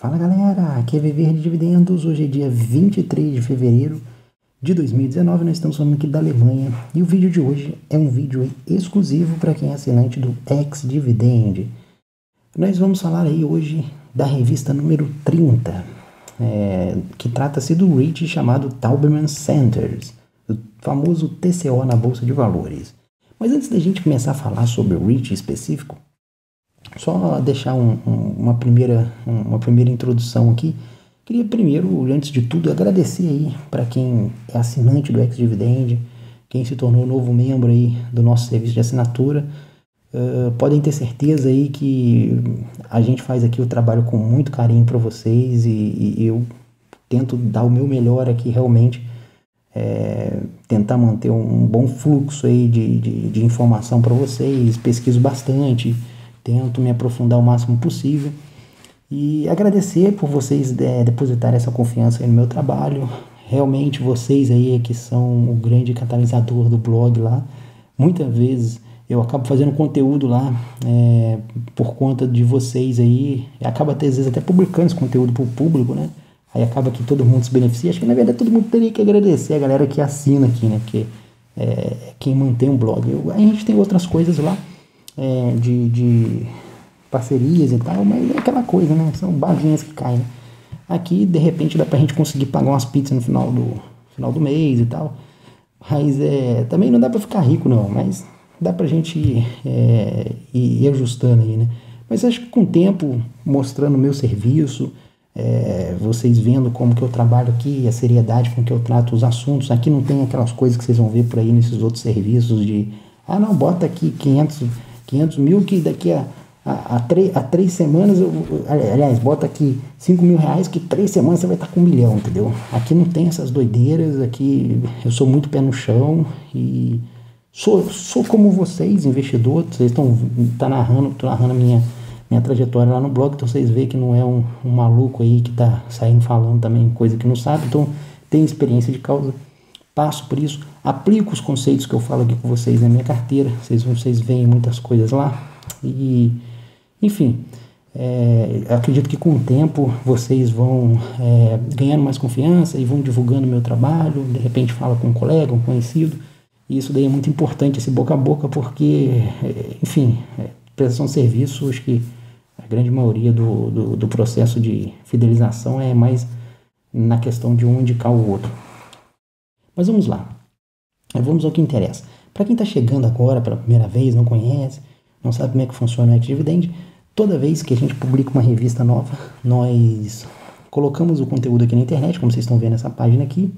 Fala galera, aqui é Viver de Dividendos. Hoje é dia 23 de fevereiro de 2019, nós estamos falando aqui da Alemanha e o vídeo de hoje é um vídeo exclusivo para quem é assinante do Ex-Dividend. Nós vamos falar aí hoje da revista número 30, que trata-se do REIT chamado Taubman Centers, o famoso TCO na Bolsa de Valores. Mas antes da gente começar a falar sobre o REIT específico, só deixar uma primeira introdução aqui. Queria primeiro, antes de tudo, agradecer aí para quem é assinante do Ex-Dividend, quem se tornou novo membro aí do nosso serviço de assinatura. Podem ter certeza aí que a gente faz aqui o trabalho com muito carinho para vocês e eu tento dar o meu melhor aqui realmente, tentar manter um bom fluxo aí de informação para vocês, pesquiso bastante, tento me aprofundar o máximo possível e agradecer por vocês depositarem essa confiança aí no meu trabalho. Realmente vocês aí é que são o grande catalisador do blog lá. Muitas vezes eu acabo fazendo conteúdo lá por conta de vocês aí, acaba às vezes até publicando esse conteúdo para o público, né? Aí acaba que todo mundo se beneficia. Acho que na verdade todo mundo teria que agradecer a galera que assina aqui, né? Porque quem mantém um blog. A gente tem outras coisas lá, de parcerias e tal, mas é aquela coisa, né? São balinhas que caem, né? Aqui, de repente, dá pra gente conseguir pagar umas pizzas no final do mês e tal, mas também não dá pra ficar rico, não, mas dá pra gente ir ajustando aí, né? Mas acho que com o tempo, mostrando o meu serviço, vocês vendo como que eu trabalho aqui, a seriedade com que eu trato os assuntos, aqui não tem aquelas coisas que vocês vão ver por aí nesses outros serviços de, não, bota aqui 500 mil que daqui a 3 semanas, aliás, bota aqui 5 mil reais que 3 semanas você vai estar com 1 milhão, entendeu? Aqui não tem essas doideiras, aqui eu sou muito pé no chão e sou como vocês, investidor. Vocês estão narrando a minha trajetória lá no blog, então vocês veem que não é um maluco aí que está saindo falando também coisa que não sabe, então tem experiência de causa. Passo por isso, aplico os conceitos que eu falo aqui com vocês na minha carteira, vocês veem muitas coisas lá e, enfim, acredito que com o tempo vocês vão ganhando mais confiança e vão divulgando o meu trabalho, de repente fala com um colega, um conhecido, e isso daí é muito importante, esse boca a boca, porque, enfim, prestação de serviço, acho que a grande maioria do processo de fidelização é mais na questão de um indicar o outro. Mas vamos lá, vamos ao que interessa. Para quem está chegando agora pela primeira vez, não conhece, não sabe como é que funciona o Ex-Dividend, toda vez que a gente publica uma revista nova, nós colocamos o conteúdo aqui na internet, como vocês estão vendo essa página aqui.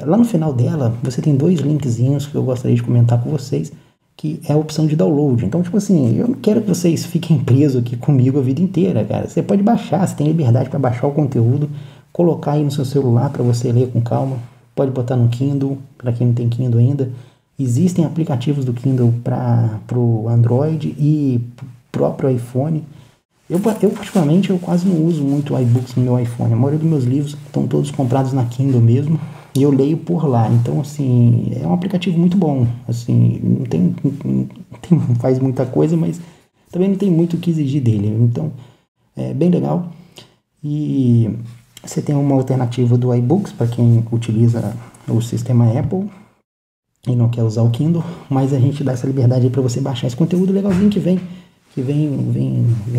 Lá no final dela, você tem 2 linkzinhos que eu gostaria de comentar com vocês, que é a opção de download. Então, tipo assim, eu não quero que vocês fiquem presos aqui comigo a vida inteira, cara. Você pode baixar, você tem liberdade para baixar o conteúdo, colocar aí no seu celular para você ler com calma. Pode botar no Kindle, para quem não tem Kindle ainda. Existem aplicativos do Kindle para o Android e próprio iPhone. Eu particularmente, eu quase não uso muito iBooks no meu iPhone. A maioria dos meus livros estão todos comprados na Kindle mesmo. E eu leio por lá. Então, assim, é um aplicativo muito bom. Assim, não faz muita coisa, mas também não tem muito o que exigir dele. Então, é bem legal. E você tem uma alternativa do iBooks para quem utiliza o sistema Apple e não quer usar o Kindle, mas a gente dá essa liberdade aí para você baixar esse conteúdo legalzinho que vem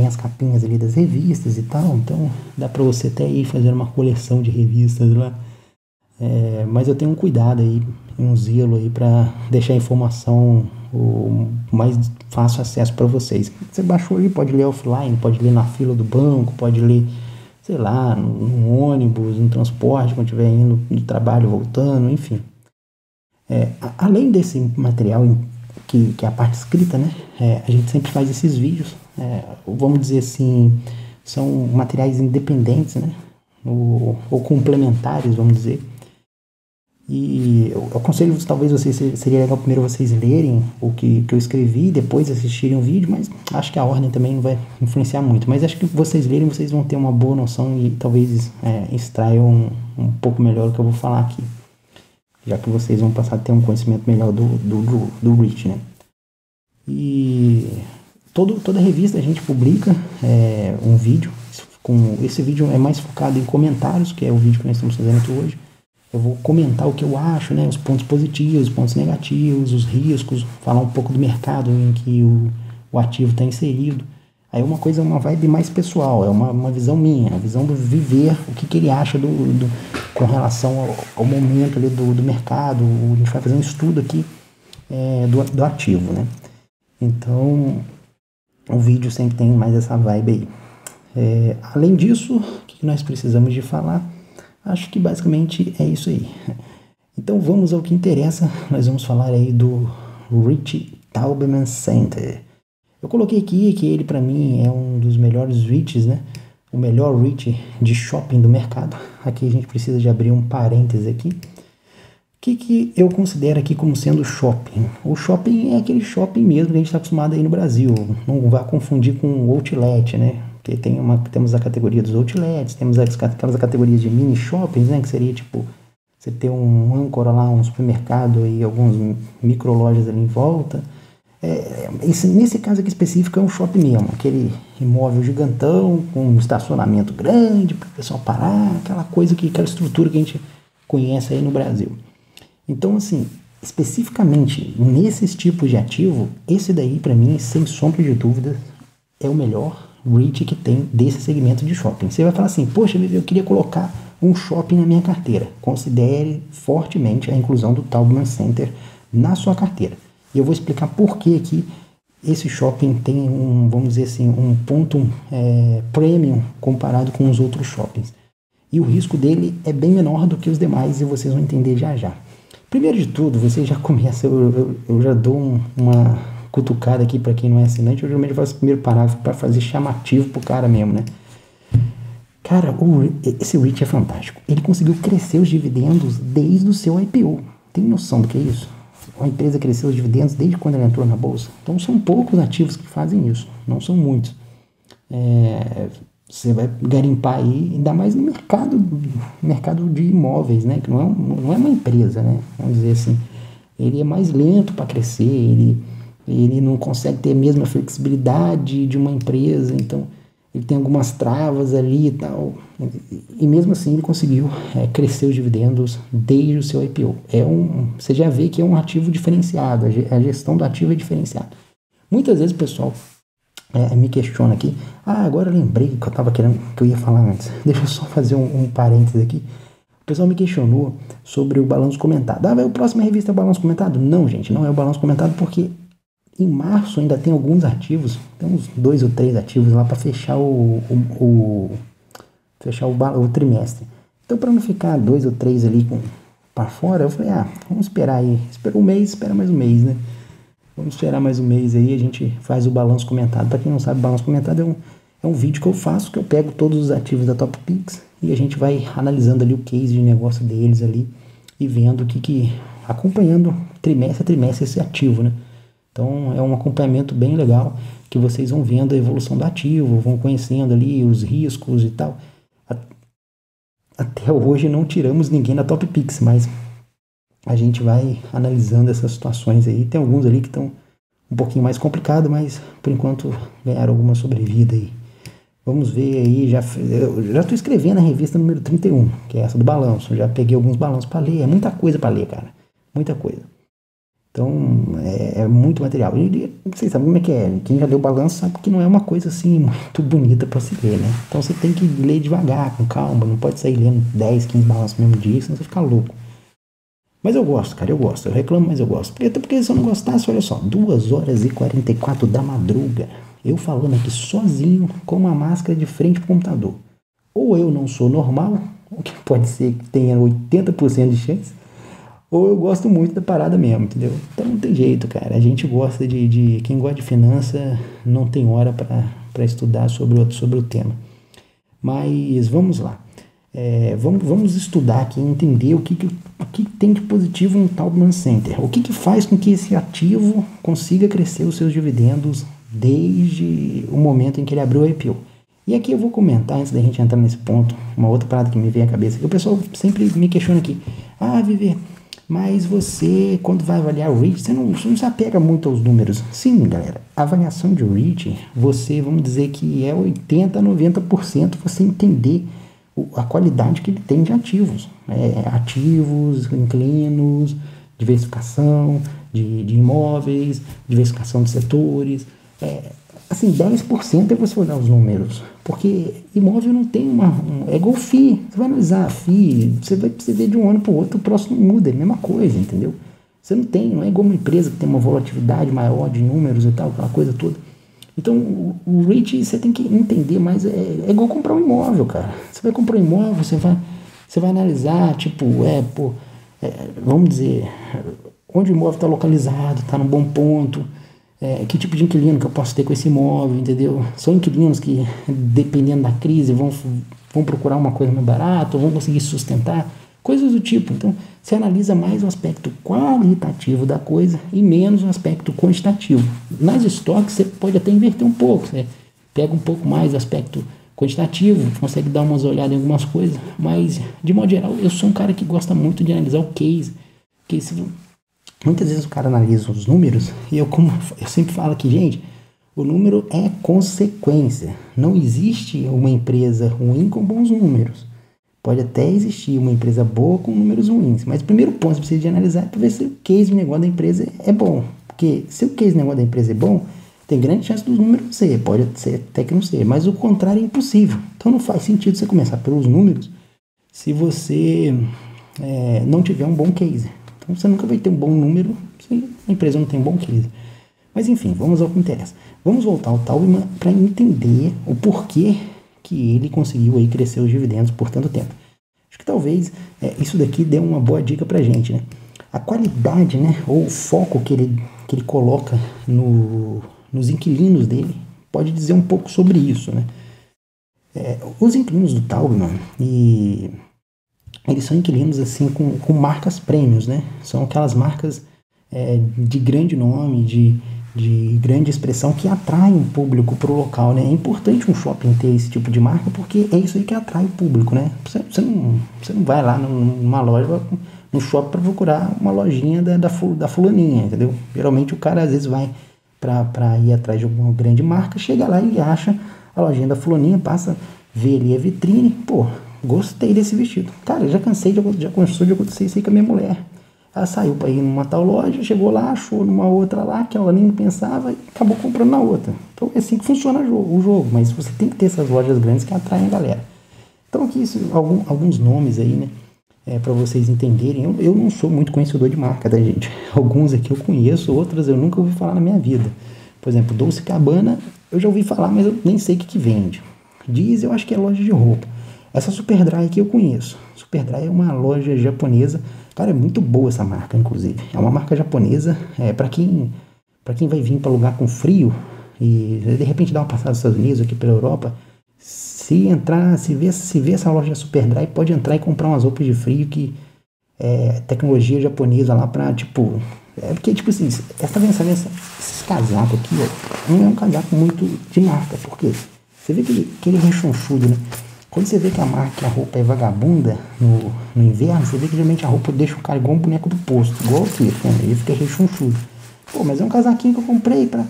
as capinhas ali das revistas e tal, então dá para você até ir fazer uma coleção de revistas lá, mas eu tenho um cuidado aí, um zelo aí para deixar a informação o mais fácil acesso para vocês. Você baixou ali, pode ler offline, pode ler na fila do banco, pode ler, sei lá, no ônibus, no transporte, quando estiver indo do trabalho, voltando, enfim. Além desse material que é a parte escrita, né, a gente sempre faz esses vídeos, vamos dizer assim, são materiais independentes, né, ou complementares, vamos dizer. E eu aconselho, talvez seria legal primeiro vocês lerem o que eu escrevi e depois assistirem o vídeo, mas acho que a ordem também não vai influenciar muito. Mas acho que vocês lerem, vocês vão ter uma boa noção e talvez extraiam um pouco melhor o que eu vou falar aqui, já que vocês vão passar a ter um conhecimento melhor do REIT, né? E toda revista a gente publica um vídeo, Esse vídeo é mais focado em comentários, que é o vídeo que nós estamos fazendo aqui hoje. Eu vou comentar o que eu acho, né, os pontos positivos, os pontos negativos, os riscos, falar um pouco do mercado em que o ativo está inserido. Aí uma vibe mais pessoal, é uma visão minha, a visão do viver, o que ele acha com relação ao momento ali do mercado. A gente vai fazer um estudo aqui do ativo, né? Então, o vídeo sempre tem mais essa vibe aí. Além disso, o que nós precisamos de falar? Acho que basicamente é isso aí. Então vamos ao que interessa, nós vamos falar aí do REIT Taubman Center. Eu coloquei aqui que ele para mim é um dos melhores REITs, né? O melhor REIT de shopping do mercado. Aqui a gente precisa de abrir um parêntese aqui. O que eu considero aqui como sendo shopping? O shopping é aquele shopping mesmo que a gente está acostumado aí no Brasil. Não vá confundir com o outlet, né? Porque temos a categoria dos outlets, temos aquelas categorias de mini shoppings, né? Que seria tipo, você ter um âncora lá, um supermercado e alguns micro lojas ali em volta. Nesse caso aqui específico é um shopping mesmo, aquele imóvel gigantão, com um estacionamento grande para o pessoal parar, aquela estrutura que a gente conhece aí no Brasil. Então, assim, especificamente nesses tipos de ativo, esse daí para mim, sem sombra de dúvida, é o melhor REIT que tem desse segmento de shopping. Você vai falar assim, poxa, eu queria colocar um shopping na minha carteira. Considere fortemente a inclusão do Taubman Center na sua carteira. E eu vou explicar por que aqui esse shopping tem vamos dizer assim, um ponto premium comparado com os outros shoppings. E o risco dele é bem menor do que os demais e vocês vão entender já já. Primeiro de tudo, você já começa, eu já dou uma cutucada aqui para quem não é assinante, eu geralmente faço o primeiro parágrafo para fazer chamativo pro cara mesmo, né? Cara, esse REIT é fantástico. Ele conseguiu crescer os dividendos desde o seu IPO. Tem noção do que é isso? A empresa cresceu os dividendos desde quando ela entrou na bolsa. Então são poucos ativos que fazem isso, não são muitos. Você vai garimpar aí, ainda mais no mercado de imóveis, né? Que não é uma empresa, né? Vamos dizer assim. Ele é mais lento para crescer, ele não consegue ter a mesma flexibilidade de uma empresa, então ele tem algumas travas ali e tal, e mesmo assim ele conseguiu crescer os dividendos desde o seu IPO. Você já vê que é um ativo diferenciado, a gestão do ativo é diferenciada. Muitas vezes o pessoal me questiona aqui, agora eu lembrei que eu ia falar antes, deixa eu só fazer um parênteses aqui. O pessoal me questionou sobre o balanço comentado. O próximo revista é o balanço comentado? Não, gente, não é o balanço comentado porque em março ainda tem alguns ativos, tem uns 2 ou 3 ativos lá para fechar o trimestre. Então, para não ficar 2 ou 3 ali para fora, eu falei, vamos esperar aí. Espera um mês, espera mais um mês, né? Vamos esperar mais um mês aí, a gente faz o balanço comentado. Para quem não sabe, o balanço comentado é um vídeo que eu faço, que eu pego todos os ativos da TopPix e a gente vai analisando ali o case de negócio deles ali e vendo acompanhando trimestre a trimestre esse ativo, né? Então é um acompanhamento bem legal que vocês vão vendo a evolução do ativo, vão conhecendo ali os riscos e tal. Até hoje não tiramos ninguém da TopPix, mas a gente vai analisando essas situações aí. Tem alguns ali que estão um pouquinho mais complicados, mas por enquanto ganharam alguma sobrevida aí. Vamos ver aí, eu já estou escrevendo a revista número 31, que é essa do balanço. Já peguei alguns balanços para ler, é muita coisa para ler, cara, muita coisa. Então, é muito material. E vocês sabem como é que é. Quem já leu o balanço sabe que não é uma coisa assim muito bonita para se ler, né? Então você tem que ler devagar, com calma. Não pode sair lendo 10, 15 balanços no mesmo dia, senão você fica louco. Mas eu gosto, cara, eu gosto. Eu reclamo, mas eu gosto. Até porque se eu não gostasse, olha só, 2h44 da madruga, eu falando aqui sozinho, com uma máscara de frente pro computador. Ou eu não sou normal, o que pode ser que tenha 80% de chance, ou eu gosto muito da parada mesmo, entendeu? Então não tem jeito, cara. A gente gosta quem gosta de finança não tem hora para estudar sobre o tema. Mas vamos lá. Vamos estudar aqui, entender o que tem de positivo no Taubman Center. O que faz com que esse ativo consiga crescer os seus dividendos desde o momento em que ele abriu o IPO. E aqui eu vou comentar, antes da gente entrar nesse ponto, uma outra parada que me vem à cabeça. Que o pessoal sempre me questiona aqui. Viver, Mas você, quando vai avaliar o REACH, você não se apega muito aos números. Sim, galera, a avaliação de REACH, você, vamos dizer que é 80% a 90% você entender a qualidade que ele tem de ativos. Ativos, inquilinos, diversificação de imóveis, diversificação de setores. Assim, 10% é você olhar os números, porque imóvel não tem é igual FII, você vai analisar a FII, você ver de um ano para o outro, o próximo muda, é a mesma coisa, entendeu? Você não é igual uma empresa que tem uma volatilidade maior de números e tal, aquela coisa toda. Então, o rate você tem que entender, mas é igual comprar um imóvel, cara. Você vai comprar um imóvel, você vai analisar, tipo, vamos dizer, onde o imóvel está localizado, está num bom ponto, que tipo de inquilino que eu posso ter com esse imóvel, entendeu? São inquilinos que, dependendo da crise, vão procurar uma coisa mais barata, ou vão conseguir sustentar, coisas do tipo. Então, você analisa mais o aspecto qualitativo da coisa e menos o aspecto quantitativo. Nas estoques, você pode até inverter um pouco, você pega um pouco mais o aspecto quantitativo, consegue dar umas olhadas em algumas coisas, mas, de modo geral, eu sou um cara que gosta muito de analisar o case, porque muitas vezes o cara analisa os números e eu sempre falo aqui, gente, o número é consequência. Não existe uma empresa ruim com bons números. Pode até existir uma empresa boa com números ruins, mas o primeiro ponto que você precisa de analisar é para ver se o case de negócio da empresa é bom. Porque se o case de negócio da empresa é bom, tem grande chance dos números não ser, pode ser até que não ser, mas o contrário é impossível. Então não faz sentido você começar pelos números se você não tiver um bom case. Então você nunca vai ter um bom número se a empresa não tem um bom case. Mas enfim, vamos ao que interessa. Vamos voltar ao Taubman para entender o porquê que ele conseguiu aí crescer os dividendos por tanto tempo. Acho que talvez isso daqui dê uma boa dica para a gente, né? A qualidade, né, ou o foco que ele coloca nos inquilinos dele pode dizer um pouco sobre isso, né? Os inquilinos do Taubman, eles são inquilinos assim com marcas prêmios, né? São aquelas marcas de grande nome, de grande expressão que atraem o público para o local, né? É importante um shopping ter esse tipo de marca porque é isso aí que atrai o público, né? Você não vai lá numa loja, no shopping para procurar uma lojinha da fulaninha, entendeu? Geralmente o cara às vezes vai para ir atrás de alguma grande marca, chega lá e acha a lojinha da fulaninha, passa, vê ali a vitrine, pô, gostei desse vestido. Cara, já cansou de acontecer isso aí com a minha mulher. Ela saiu para ir numa tal loja, chegou lá, achou numa outra lá, que ela nem pensava e acabou comprando na outra. Então é assim que funciona o jogo, mas você tem que ter essas lojas grandes que atraem a galera. Então aqui alguns nomes aí, né, para vocês entenderem. Eu não sou muito conhecedor de marca, tá, gente? Alguns aqui eu conheço, outras eu nunca ouvi falar na minha vida. Por exemplo, Dolce & Gabbana, eu já ouvi falar, mas eu nem sei o que vende. Diz, eu acho que é loja de roupa. Essa Superdry aqui eu conheço. Superdry é uma loja japonesa. Cara, é muito boa essa marca, inclusive. É uma marca japonesa. Para quem vai vir para lugar com frio e de repente dar uma passada nos Estados Unidos, aqui pela Europa, se ver essa loja Superdry, pode entrar e comprar umas roupas de frio que tecnologia japonesa lá para, tipo... porque, tipo assim, esses casacos aqui, ó, não é um casaco muito de marca, porque você vê aquele rechonchudo, né? Quando você vê que a roupa é vagabunda no inverno, você vê que geralmente a roupa deixa o cara igual um boneco do posto, igual aqui, né? Ele fica rechonchudo. Pô, mas é um casaquinho que eu comprei pra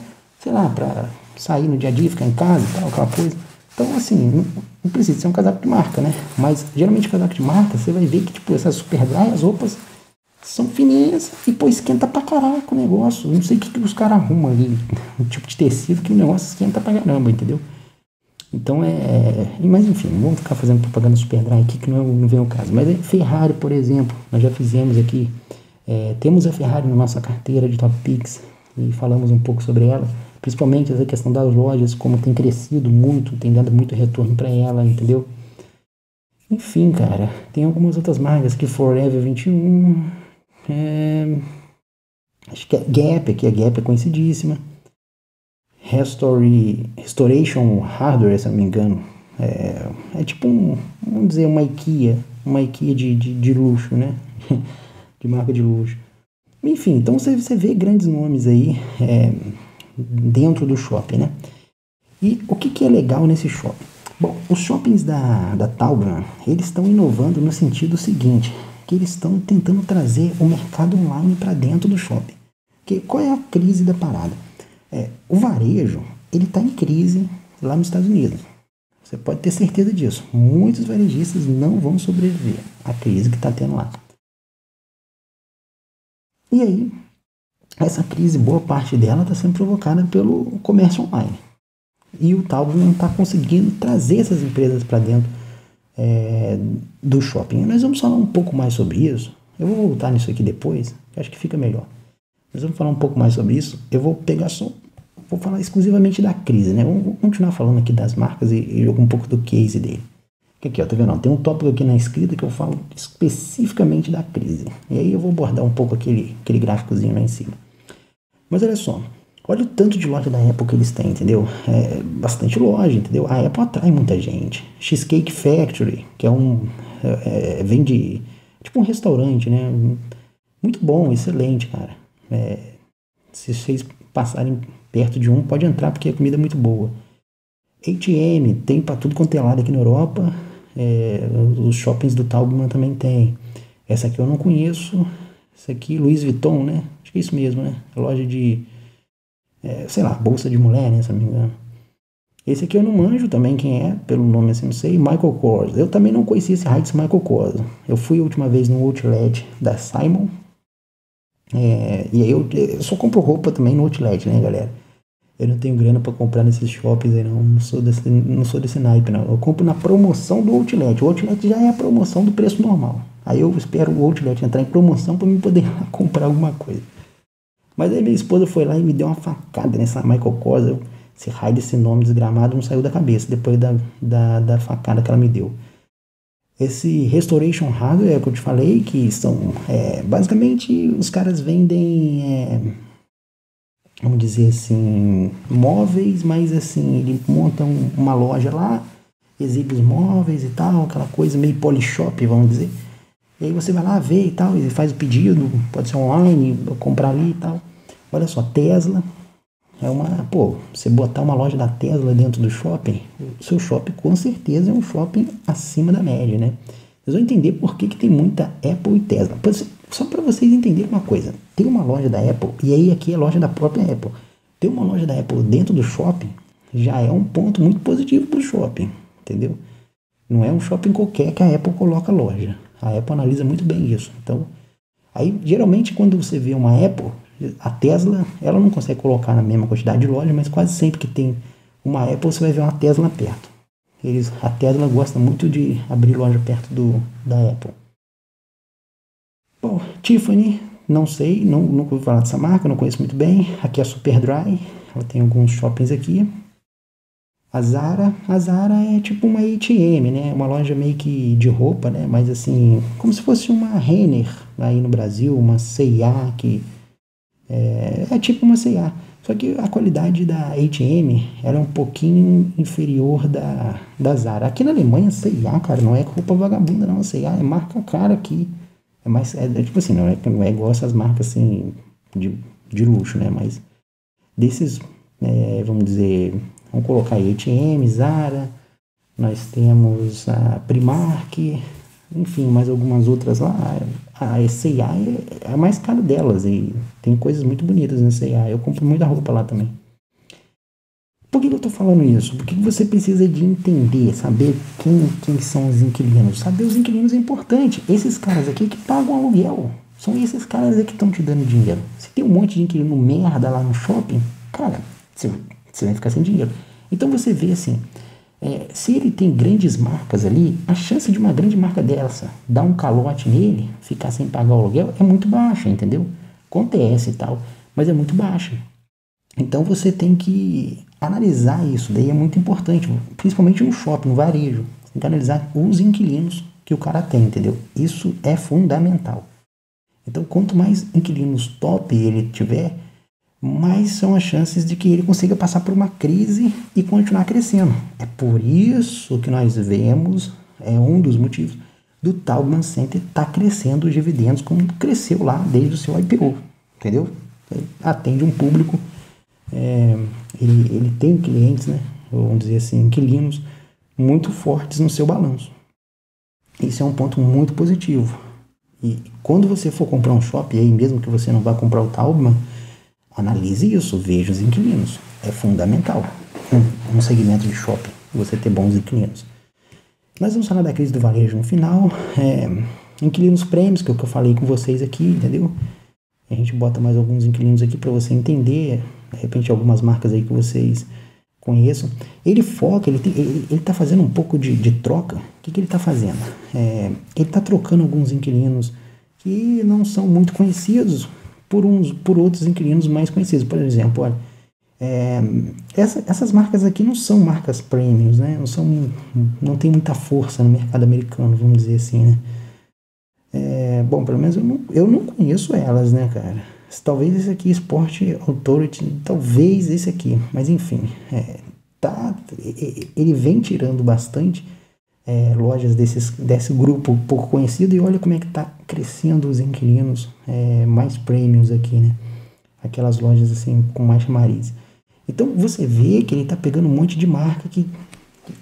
sair no dia a dia, ficar em casa e tal, aquela coisa. Então, assim, não precisa ser um casaco de marca, né? Mas, geralmente, casaco de marca, você vai ver que, tipo, essas Superdry, as roupas são fininhas e, pô, esquenta pra caraca o negócio. Não sei o que os caras arrumam ali, um tipo de tecido que o negócio esquenta pra caramba, entendeu? Então, mas enfim, não vamos ficar fazendo propaganda Superdry aqui, que não vem o caso. Mas Ferrari, por exemplo, nós já fizemos aqui, temos a Ferrari na nossa carteira de Top Picks e falamos um pouco sobre ela, principalmente essa questão das lojas, como tem crescido muito, tem dado muito retorno para ela, entendeu? Enfim, cara, tem algumas outras marcas aqui, Forever 21, acho que a Gap é conhecidíssima. Restoration Hardware, se não me engano, é tipo vamos dizer, uma IKEA de luxo, né? De marca de luxo. Enfim, então você vê grandes nomes aí dentro do shopping, né? E o que é legal nesse shopping? Bom, os shoppings da Taubman, eles estão inovando no sentido seguinte, que eles estão tentando trazer o mercado online para dentro do shopping. Qual é a crise da parada? O varejo, ele está em crise lá nos Estados Unidos. Você pode ter certeza disso. Muitos varejistas não vão sobreviver à crise que está tendo lá. E aí, essa crise, boa parte dela está sendo provocada pelo comércio online. E o Taubman não está conseguindo trazer essas empresas para dentro do shopping. Nós vamos falar um pouco mais sobre isso. Eu vou voltar nisso aqui depois, que acho que fica melhor. Nós vamos falar um pouco mais sobre isso. Eu vou vou falar exclusivamente da crise, né? Vamos continuar falando aqui das marcas e um pouco do case dele. Aqui, ó, tá vendo? Tem um tópico aqui na escrita que eu falo especificamente da crise. E aí eu vou abordar um pouco aquele gráficozinho lá em cima. Mas olha só, olha o tanto de loja da Apple que eles têm, entendeu? É bastante loja, entendeu? A Apple atrai muita gente. Cheesecake Factory, que vende tipo um restaurante, né? Muito bom, excelente, cara. Se vocês passarem perto de um, pode entrar porque a comida é muito boa. H&M tem para tudo quanto é lado aqui na Europa. Os shoppings do Taubman também tem. Essa aqui eu não conheço. Essa aqui, Louis Vuitton, né? Acho que é isso mesmo, né? Loja de, sei lá, bolsa de mulher, né? Se não me engano. Esse aqui eu não manjo também quem é, pelo nome assim, não sei. Michael Kors. Eu também não conhecia esse Heights Michael Kors. Eu fui a última vez no outlet da Simon. E aí eu só compro roupa também no outlet, né, galera? Eu não tenho grana pra comprar nesses shoppings aí, não sou desse naipe, não. Eu compro na promoção do outlet. O outlet já é a promoção do preço normal. Aí eu espero o outlet entrar em promoção pra eu poder comprar alguma coisa. Mas aí minha esposa foi lá e me deu uma facada nessa Michael Kors. Esse raio desse nome desgramado não saiu da cabeça depois da facada que ela me deu. Esse Restoration Hardware que eu te falei, que são basicamente os caras vendem, vamos dizer assim, móveis, mas assim, ele monta uma loja lá, exibe os móveis e tal, aquela coisa meio polishop, vamos dizer. E aí você vai lá ver e tal, e faz o pedido, pode ser online, comprar ali e tal. Olha só, Tesla você botar uma loja da Tesla dentro do shopping, o seu shopping com certeza é um shopping acima da média, né? Vocês vão entender por que tem muita Apple e Tesla. Só para vocês entenderem uma coisa, tem uma loja da Apple, e aí aqui é a loja da própria Apple. Ter uma loja da Apple dentro do shopping já é um ponto muito positivo para o shopping, entendeu? Não é um shopping qualquer que a Apple coloca loja. A Apple analisa muito bem isso. Então, aí geralmente quando você vê uma Apple, a Tesla, ela não consegue colocar na mesma quantidade de loja, mas quase sempre que tem uma Apple, você vai ver uma Tesla perto. A Tesla gosta muito de abrir loja perto da Apple. Bom, Tiffany, não sei, nunca ouvi falar dessa marca, não conheço muito bem. Aqui é a Superdry, ela tem alguns shoppings aqui. A Zara é tipo uma H&M, né? Uma loja meio que de roupa, né? Mas assim, como se fosse uma Renner aí no Brasil, uma C&A que é tipo uma C&A. Só que a qualidade da H&M era um pouquinho inferior da Zara. Aqui na Alemanha, C&A, cara, não é roupa vagabunda, não. C&A é marca cara aqui. Tipo assim, não é igual essas marcas assim de luxo, né? Mas desses, vamos dizer, vamos colocar aí H&M, Zara, nós temos a Primark, enfim, mais algumas outras lá. A C&A é a mais cara delas e tem coisas muito bonitas na C&A. Eu compro muita roupa lá também. Por que eu tô falando isso? Porque você precisa de entender, saber quem são os inquilinos. Saber os inquilinos é importante. Esses caras aqui que pagam aluguel, são esses caras aí que estão te dando dinheiro. Se tem um monte de inquilino merda lá no shopping, cara, você vai ficar sem dinheiro. Então você vê assim, se ele tem grandes marcas ali, a chance de uma grande marca dessa dar um calote nele, ficar sem pagar o aluguel, é muito baixa, entendeu? Acontece e tal, mas é muito baixa. Então você tem que analisar isso, daí é muito importante, principalmente no shopping, no varejo. Você tem que analisar os inquilinos que o cara tem, entendeu? Isso é fundamental. Então quanto mais inquilinos top ele tiver, mais são as chances de que ele consiga passar por uma crise e continuar crescendo. É por isso que nós vemos, é um dos motivos do Taubman Center estar crescendo os dividendos como cresceu lá desde o seu IPO, entendeu? Ele atende um público, ele tem clientes, né, vamos dizer assim, inquilinos muito fortes no seu balanço. Isso é um ponto muito positivo. E quando você for comprar um shopping, aí mesmo que você não vá comprar o Taubman, analise isso, veja os inquilinos. É fundamental um segmento de shopping, você ter bons inquilinos. Nós vamos falar da crise do varejo no final. Inquilinos prêmios, que é o que eu falei com vocês aqui, entendeu? A gente bota mais alguns inquilinos aqui para você entender, de repente algumas marcas aí que vocês conheçam. Ele foca, ele está fazendo um pouco de troca. O que ele está fazendo? Ele está trocando alguns inquilinos que não são muito conhecidos por outros inquilinos mais conhecidos. Por exemplo, olha, essas marcas aqui não são marcas premiums, né? Não tem muita força no mercado americano, vamos dizer assim, né? Bom, pelo menos eu não conheço elas, né, cara? Talvez esse aqui, Sport Authority, talvez esse aqui, mas enfim, ele vem tirando bastante lojas desse grupo pouco conhecido, e olha como é que tá crescendo os inquilinos mais premiums aqui, né? Aquelas lojas assim com mais chamariz. Então você vê que ele tá pegando um monte de marca que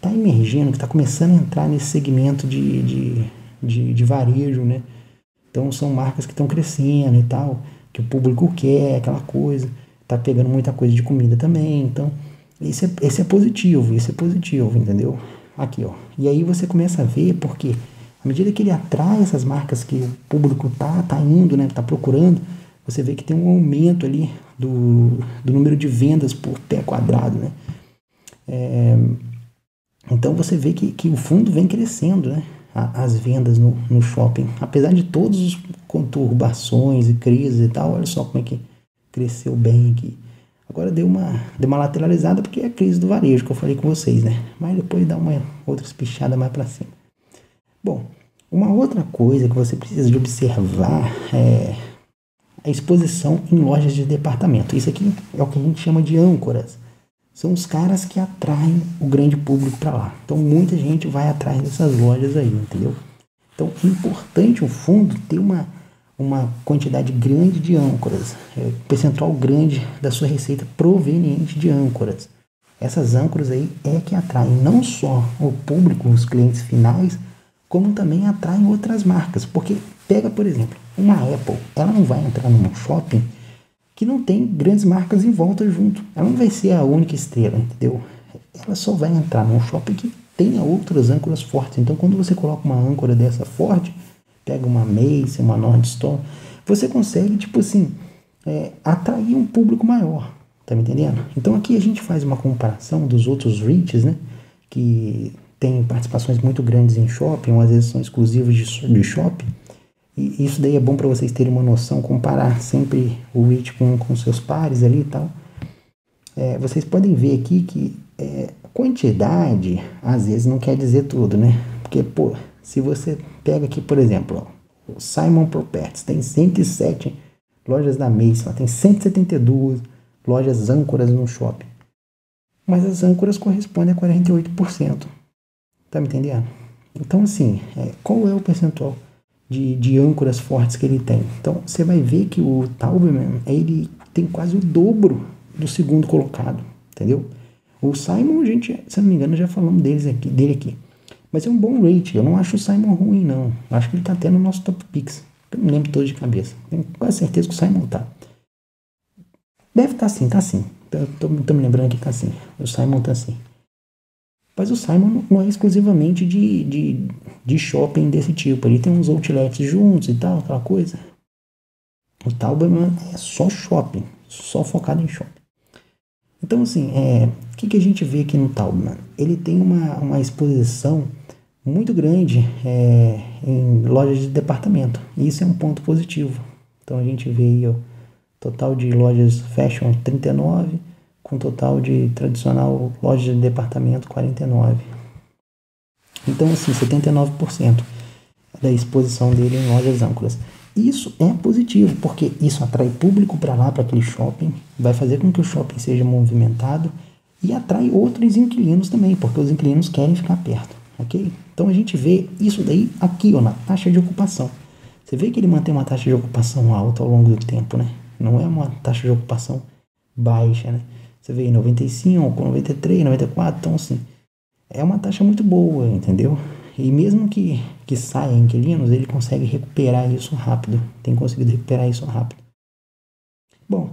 tá emergindo, que tá começando a entrar nesse segmento de varejo, né? Então são marcas que estão crescendo e tal, que o público quer, aquela coisa. Tá pegando muita coisa de comida também, então esse é positivo, entendeu? Aqui, ó. E aí você começa a ver, porque à medida que ele atrai essas marcas que o público tá indo, né, tá procurando, você vê que tem um aumento ali do número de vendas por pé quadrado, né? Então você vê que o fundo vem crescendo, né? As vendas no shopping, apesar de todas as conturbações e crises e tal, olha só como é que cresceu bem aqui. Agora deu uma lateralizada porque é a crise do varejo que eu falei com vocês, né? Mas depois dá uma outra espichada mais para cima. Bom, uma outra coisa que você precisa de observar é a exposição em lojas de departamento. Isso aqui é o que a gente chama de âncoras. São os caras que atraem o grande público para lá. Então muita gente vai atrás dessas lojas aí, entendeu? Então é importante o fundo ter uma quantidade grande de âncoras, percentual grande da sua receita proveniente de âncoras. Essas âncoras aí é que atraem não só o público, os clientes finais, como também atraem outras marcas. Porque pega, por exemplo, uma Apple, ela não vai entrar num shopping que não tem grandes marcas em volta junto. Ela não vai ser a única estrela, entendeu? Ela só vai entrar num shopping que tenha outras âncoras fortes. Então, quando você coloca uma âncora dessa forte, pega uma Macy, uma Nordstrom, você consegue, tipo assim, atrair um público maior. Tá me entendendo? Então, aqui a gente faz uma comparação dos outros REITs, né? Que tem participações muito grandes em shopping, ou às vezes são exclusivos de shopping. E isso daí é bom para vocês terem uma noção, comparar sempre o REIT com seus pares ali e tal. Vocês podem ver aqui que quantidade, às vezes, não quer dizer tudo, né? Porque, pô, se você pega aqui, por exemplo, ó, o Simon Properties tem 107 lojas da Macy, tem 172 lojas âncoras no shopping. Mas as âncoras correspondem a 48%. Tá me entendendo? Então, assim, qual é o percentual de âncoras fortes que ele tem? Então, você vai ver que o Taubman, ele tem quase o dobro do segundo colocado, entendeu? O Simon, a gente, se não me engano, já falamos dele aqui. Mas é um bom rate, eu não acho o Simon ruim, não. Eu acho que ele tá até no nosso top picks. Eu não lembro todo de cabeça. Tenho quase certeza que o Simon tá. Deve estar sim, tá sim. Tô me lembrando que tá sim. O Simon tá sim. Mas o Simon não é exclusivamente de shopping desse tipo. Ele tem uns outlets juntos e tal, aquela coisa. O Taubman é só shopping, só focado em shopping. Então, assim, o que a gente vê aqui no Taubman? Ele tem uma exposição muito grande em lojas de departamento. E isso é um ponto positivo. Então, a gente vê aí, ó, total de lojas fashion 39, com total de tradicional loja de departamento 49. Então, assim, 79% da exposição dele em lojas âncoras. Isso é positivo, porque isso atrai público para lá, para aquele shopping, vai fazer com que o shopping seja movimentado e atrai outros inquilinos também, porque os inquilinos querem ficar perto, ok? Então a gente vê isso daí aqui, ó, na taxa de ocupação. Você vê que ele mantém uma taxa de ocupação alta ao longo do tempo, né? Não é uma taxa de ocupação baixa, né? Você vê em 95, 93, 94, então assim, é uma taxa muito boa, entendeu? E mesmo que saia inquilinos, ele consegue recuperar isso rápido. Tem conseguido recuperar isso rápido. Bom,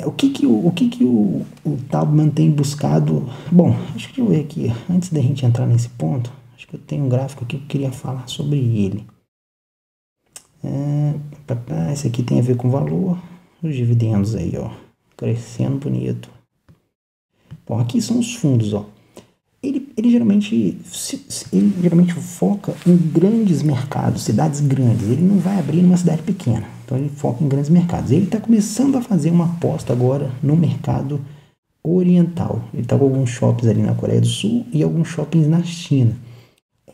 o que o Taubman tem buscado? Bom, deixa eu ver aqui, antes da gente entrar nesse ponto, acho que eu tenho um gráfico aqui que eu queria falar sobre ele. Esse aqui tem a ver com valor, os dividendos aí, ó, crescendo bonito. Bom, aqui são os fundos, ó. Ele geralmente foca em grandes mercados, cidades grandes. Ele não vai abrir numa cidade pequena. Então ele foca em grandes mercados. Ele está começando a fazer uma aposta agora no mercado oriental. Ele está com alguns shoppings ali na Coreia do Sul e alguns shoppings na China.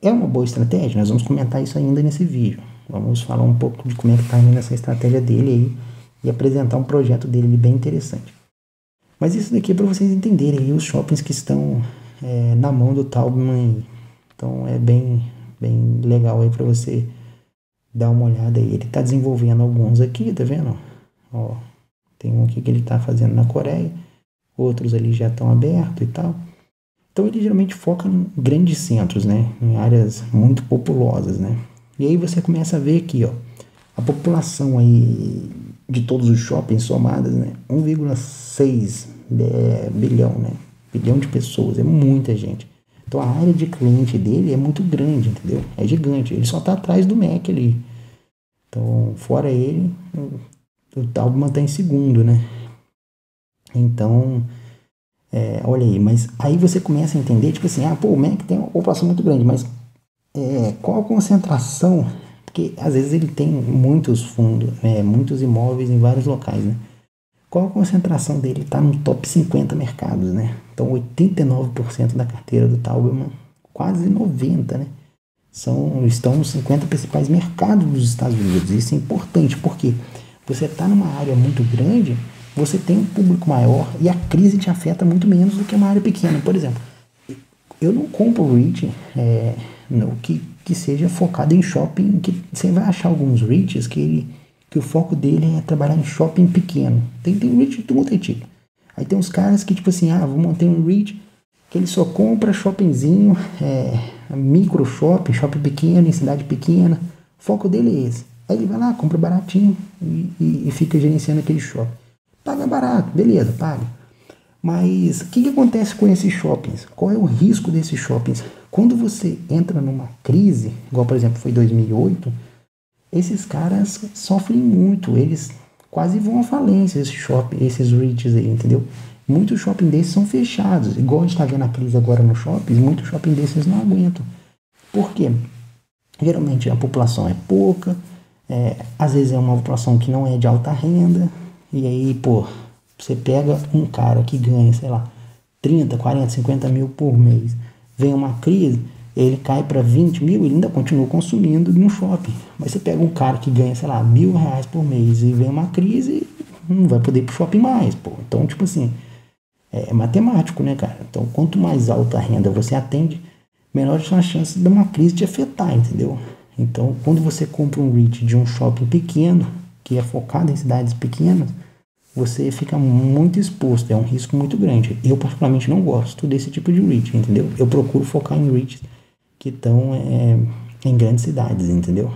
É uma boa estratégia? Nós vamos comentar isso ainda nesse vídeo. Vamos falar um pouco de como é que está indo essa estratégia dele aí e apresentar um projeto dele bem interessante. Mas isso daqui é para vocês entenderem aí os shoppings que estão na mão do Taubman. Então é bem legal aí para você dar uma olhada aí. Ele está desenvolvendo alguns aqui, tá vendo? Ó, tem um aqui que ele está fazendo na Coreia, outros ali já estão abertos e tal. Então ele geralmente foca em grandes centros, né? Em áreas muito populosas, né? E aí você começa a ver aqui, ó, a população aí de todos os shoppings somadas, né? 1,6 bilhão, né? Bilhão de pessoas, é muita gente. Então a área de cliente dele é muito grande, entendeu? É gigante. Ele só está atrás do Mac ali. Então, fora ele, o Taubman está em segundo, né? Então, olha aí. Mas aí você começa a entender, tipo assim, o Mac tem uma população muito grande, mas qual a concentração? Porque às vezes ele tem muitos fundos, muitos imóveis em vários locais, né? Qual a concentração dele? Está no top 50 mercados, né? Então 89% da carteira do Taubman, quase 90%, né? Estão nos 50 principais mercados dos Estados Unidos. Isso é importante, porque você está numa área muito grande, você tem um público maior e a crise te afeta muito menos do que uma área pequena. Por exemplo, eu não compro REIT que seja focado em shopping, que você vai achar alguns REITs que o foco dele é trabalhar em shopping pequeno. Tem REIT de tudo tipo. Aí tem uns caras que tipo assim, vou montar um REIT que ele só compra shoppingzinho, micro shopping pequeno, em cidade pequena. O foco dele é esse. Aí ele vai lá, compra baratinho e fica gerenciando aquele shopping. Paga barato, beleza, paga. Mas o que acontece com esses shoppings? Qual é o risco desses shoppings? Quando você entra numa crise, igual por exemplo foi 2008, esses caras sofrem muito, eles quase vão à falência, esses REITs aí, entendeu? Muitos shopping desses são fechados, igual a gente está vendo a crise agora nos shoppings, muitos shopping desses não aguentam. Por quê? Geralmente a população é pouca, às vezes é uma população que não é de alta renda, e aí, você pega um cara que ganha, sei lá, 30, 40, 50 mil por mês, vem uma crise, ele cai para 20 mil, ele ainda continua consumindo no shopping. Mas você pega um cara que ganha, sei lá, R$1.000 por mês e vem uma crise, não vai poder ir pro shopping mais, Então, tipo assim, é matemático, né, cara? Então, quanto mais alta a renda você atende, menores são as chances de uma crise te afetar, entendeu? Então, quando você compra um REIT de um shopping pequeno, que é focado em cidades pequenas, você fica muito exposto, é um risco muito grande. Eu, particularmente, não gosto desse tipo de REIT, entendeu? Eu procuro focar em REITs que estão em grandes cidades, entendeu?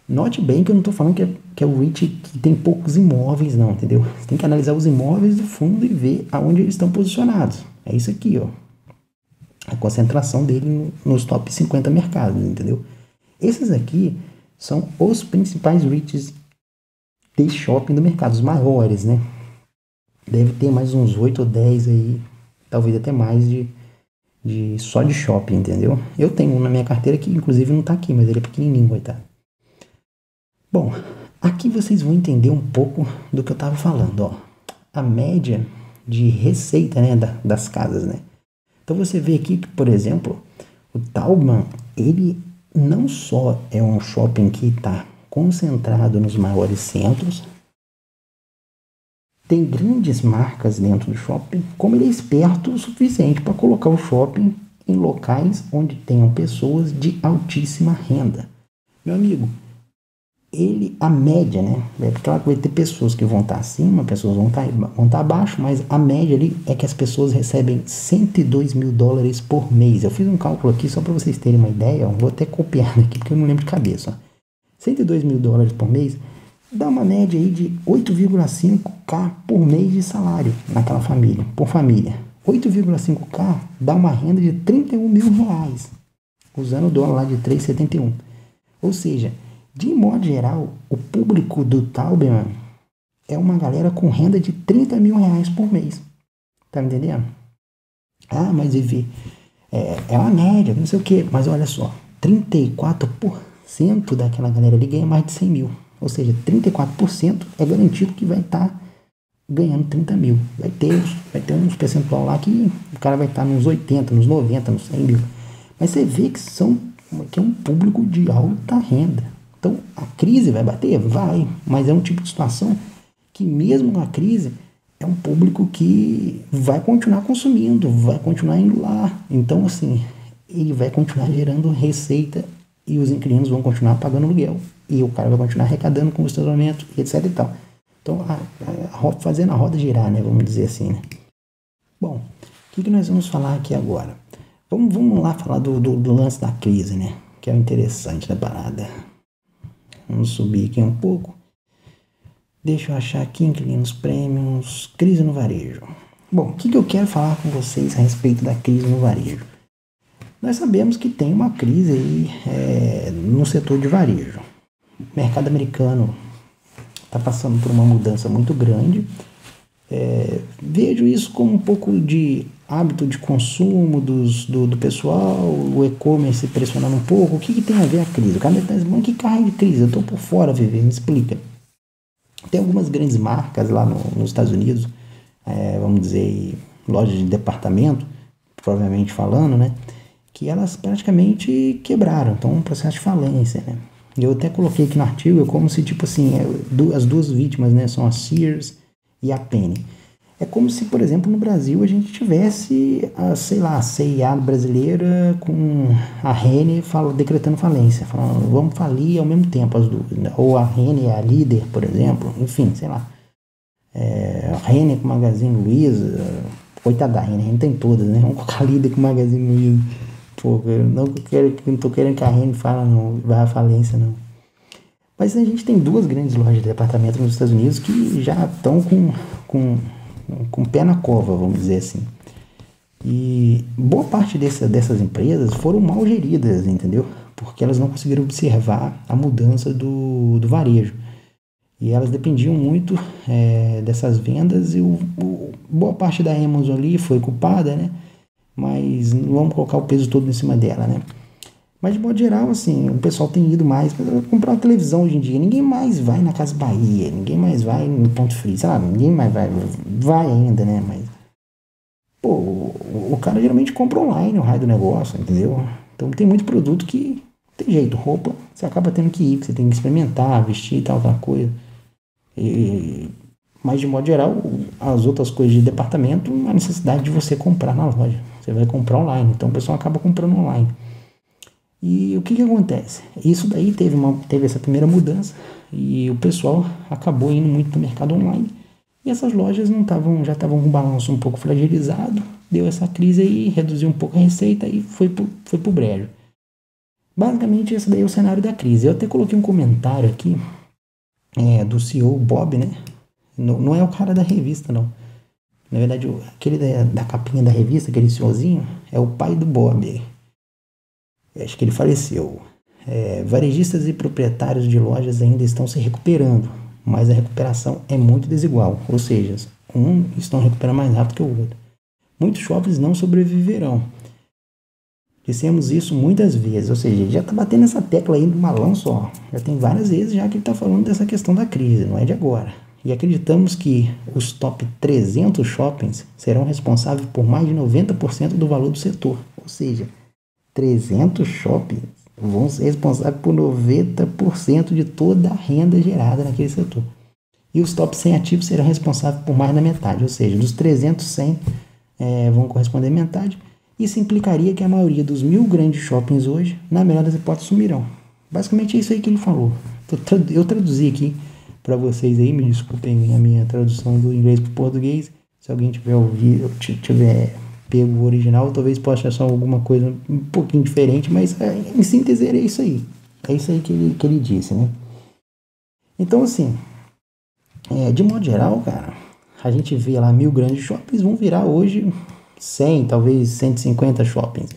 Note bem que eu não estou falando que é o REIT que tem poucos imóveis, não, entendeu? Você tem que analisar os imóveis do fundo e ver aonde eles estão posicionados. É isso aqui, ó. A concentração dele nos top 50 mercados, entendeu? Esses aqui são os principais REITs de shopping do mercado, os maiores, né? Deve ter mais uns 8 ou 10 aí, talvez até mais só de shopping, entendeu? Eu tenho um na minha carteira que inclusive não tá aqui, mas ele é pequenininho, coitado. Bom, aqui vocês vão entender um pouco do que eu tava falando, ó. A média de receita, né, das casas, né? Então você vê aqui que, por exemplo, o Taubman, ele não só é um shopping que está concentrado nos maiores centros, tem grandes marcas dentro do shopping, como ele é esperto o suficiente para colocar o shopping em locais onde tenham pessoas de altíssima renda. Meu amigo, a média, né? É claro que vai ter pessoas que vão estar acima, pessoas vão estar abaixo, mas a média ali é que as pessoas recebem $102.000 por mês. Eu fiz um cálculo aqui só para vocês terem uma ideia, ó, vou até copiar aqui porque eu não lembro de cabeça. Ó. $102.000 por mês dá uma média aí de 8,5K por mês de salário naquela família, por família. 8,5K dá uma renda de R$31.000, usando o dólar lá de 3,71. Ou seja, de modo geral, o público do Tauberman é uma galera com renda de R$30.000 por mês. Tá me entendendo? Ah, mas Vivi, é uma média, não sei o que. Mas olha só, 34% daquela galera ali ganha mais de 100 mil. Ou seja, 34% é garantido que vai estar ganhando 30 mil. Vai ter uns percentual lá que o cara vai estar nos 80, nos 90, nos 100 mil. Mas você vê que é um público de alta renda. Então, a crise vai bater? Vai, mas é um tipo de situação que mesmo na crise é um público que vai continuar consumindo, vai continuar indo lá. Então, assim, ele vai continuar gerando receita e os inquilinos vão continuar pagando aluguel. E o cara vai continuar arrecadando com o estacionamento, etc e tal. Então, fazendo a roda girar, né, vamos dizer assim, né? Bom, o que nós vamos falar aqui agora? Vamos lá falar do lance da crise, né? Que é o interessante da parada. Vamos subir aqui um pouco. Deixa eu achar aqui, inquilinos prêmios, crise no varejo. Bom, o que eu quero falar com vocês a respeito da crise no varejo? Nós sabemos que tem uma crise aí no setor de varejo. O mercado americano está passando por uma mudança muito grande. Vejo isso como um pouco de hábito de consumo do pessoal, o e-commerce pressionando um pouco. O que tem a ver a crise? O cara está dizendo, que carro de crise? Eu estou por fora, Vivi, me explica. Tem algumas grandes marcas lá nos Estados Unidos, vamos dizer, lojas de departamento, provavelmente falando, né, que elas praticamente quebraram, estão em processo de falência, né. Eu até coloquei aqui no artigo, como se, tipo assim, as duas vítimas, né, são a Sears e a Penny. É como se, por exemplo, no Brasil a gente tivesse, a C&A brasileira com a Renner decretando falência, falando, vamos falir ao mesmo tempo as duas. Ou a Renner é a líder, por exemplo, enfim, sei lá. A Renner com o Magazine Luiza, coitada da Renner, a gente tem todas, né? Vamos colocar a líder com o Magazine Luiza. Pô, eu não tô querendo que a Renner vá à falência, não. Mas a gente tem duas grandes lojas de departamento nos Estados Unidos que já estão com pé na cova, vamos dizer assim. E boa parte dessas empresas foram mal geridas, entendeu? Porque elas não conseguiram observar a mudança do varejo. E elas dependiam muito dessas vendas e boa parte da Amazon ali foi culpada, né? Mas não vamos colocar o peso todo em cima dela, né? Mas de modo geral, assim, o pessoal tem ido mais para comprar uma televisão hoje em dia. Ninguém mais vai na Casa Bahia, ninguém mais vai no Ponto Frio, sei lá, ninguém mais vai ainda, né? Mas, pô, o cara geralmente compra online o raio do negócio, entendeu? Então tem muito produto que tem jeito, roupa, você acaba tendo que ir, você tem que experimentar, vestir e tal, aquela coisa. Mas de modo geral, as outras coisas de departamento, não há necessidade de você comprar na loja. Você vai comprar online, então o pessoal acaba comprando online. E o que acontece? Isso daí teve essa primeira mudança e o pessoal acabou indo muito para o mercado online e essas lojas já estavam com o balanço um pouco fragilizado, deu essa crise aí, reduziu um pouco a receita e foi pro brejo. Basicamente esse daí é o cenário da crise. Eu até coloquei um comentário aqui do CEO Bob, né? Não é o cara da revista, não. Na verdade, aquele da capinha da revista, aquele senhorzinho, é o pai do Bob. Acho que ele faleceu. Varejistas e proprietários de lojas ainda estão se recuperando, mas a recuperação é muito desigual, ou seja, estão recuperando mais rápido que o outro. Muitos shoppings não sobreviverão. Dissemos isso muitas vezes, ou seja, ele já está batendo essa tecla aí do malão só. Já tem várias vezes já que ele está falando dessa questão da crise, não é de agora. E acreditamos que os top 300 shoppings serão responsáveis por mais de 90% do valor do setor, ou seja, 300 shoppings vão ser responsáveis por 90% de toda a renda gerada naquele setor. E os top 100 ativos serão responsáveis por mais da metade, ou seja, dos 300, 100 vão corresponder a metade. Isso implicaria que a maioria dos 1.000 grandes shoppings hoje, na melhor das hipóteses, sumirão. Basicamente é isso aí que ele falou. Eu traduzi aqui para vocês aí, me desculpem a minha tradução do inglês para o português. Se alguém tiver ouvido, tiver pego o original, talvez possa achar alguma coisa um pouquinho diferente, mas em síntese é isso aí. É isso aí que ele disse, né? Então, assim, de modo geral, cara, a gente vê lá 1000 grandes shoppings, vão virar hoje 100, talvez 150 shoppings.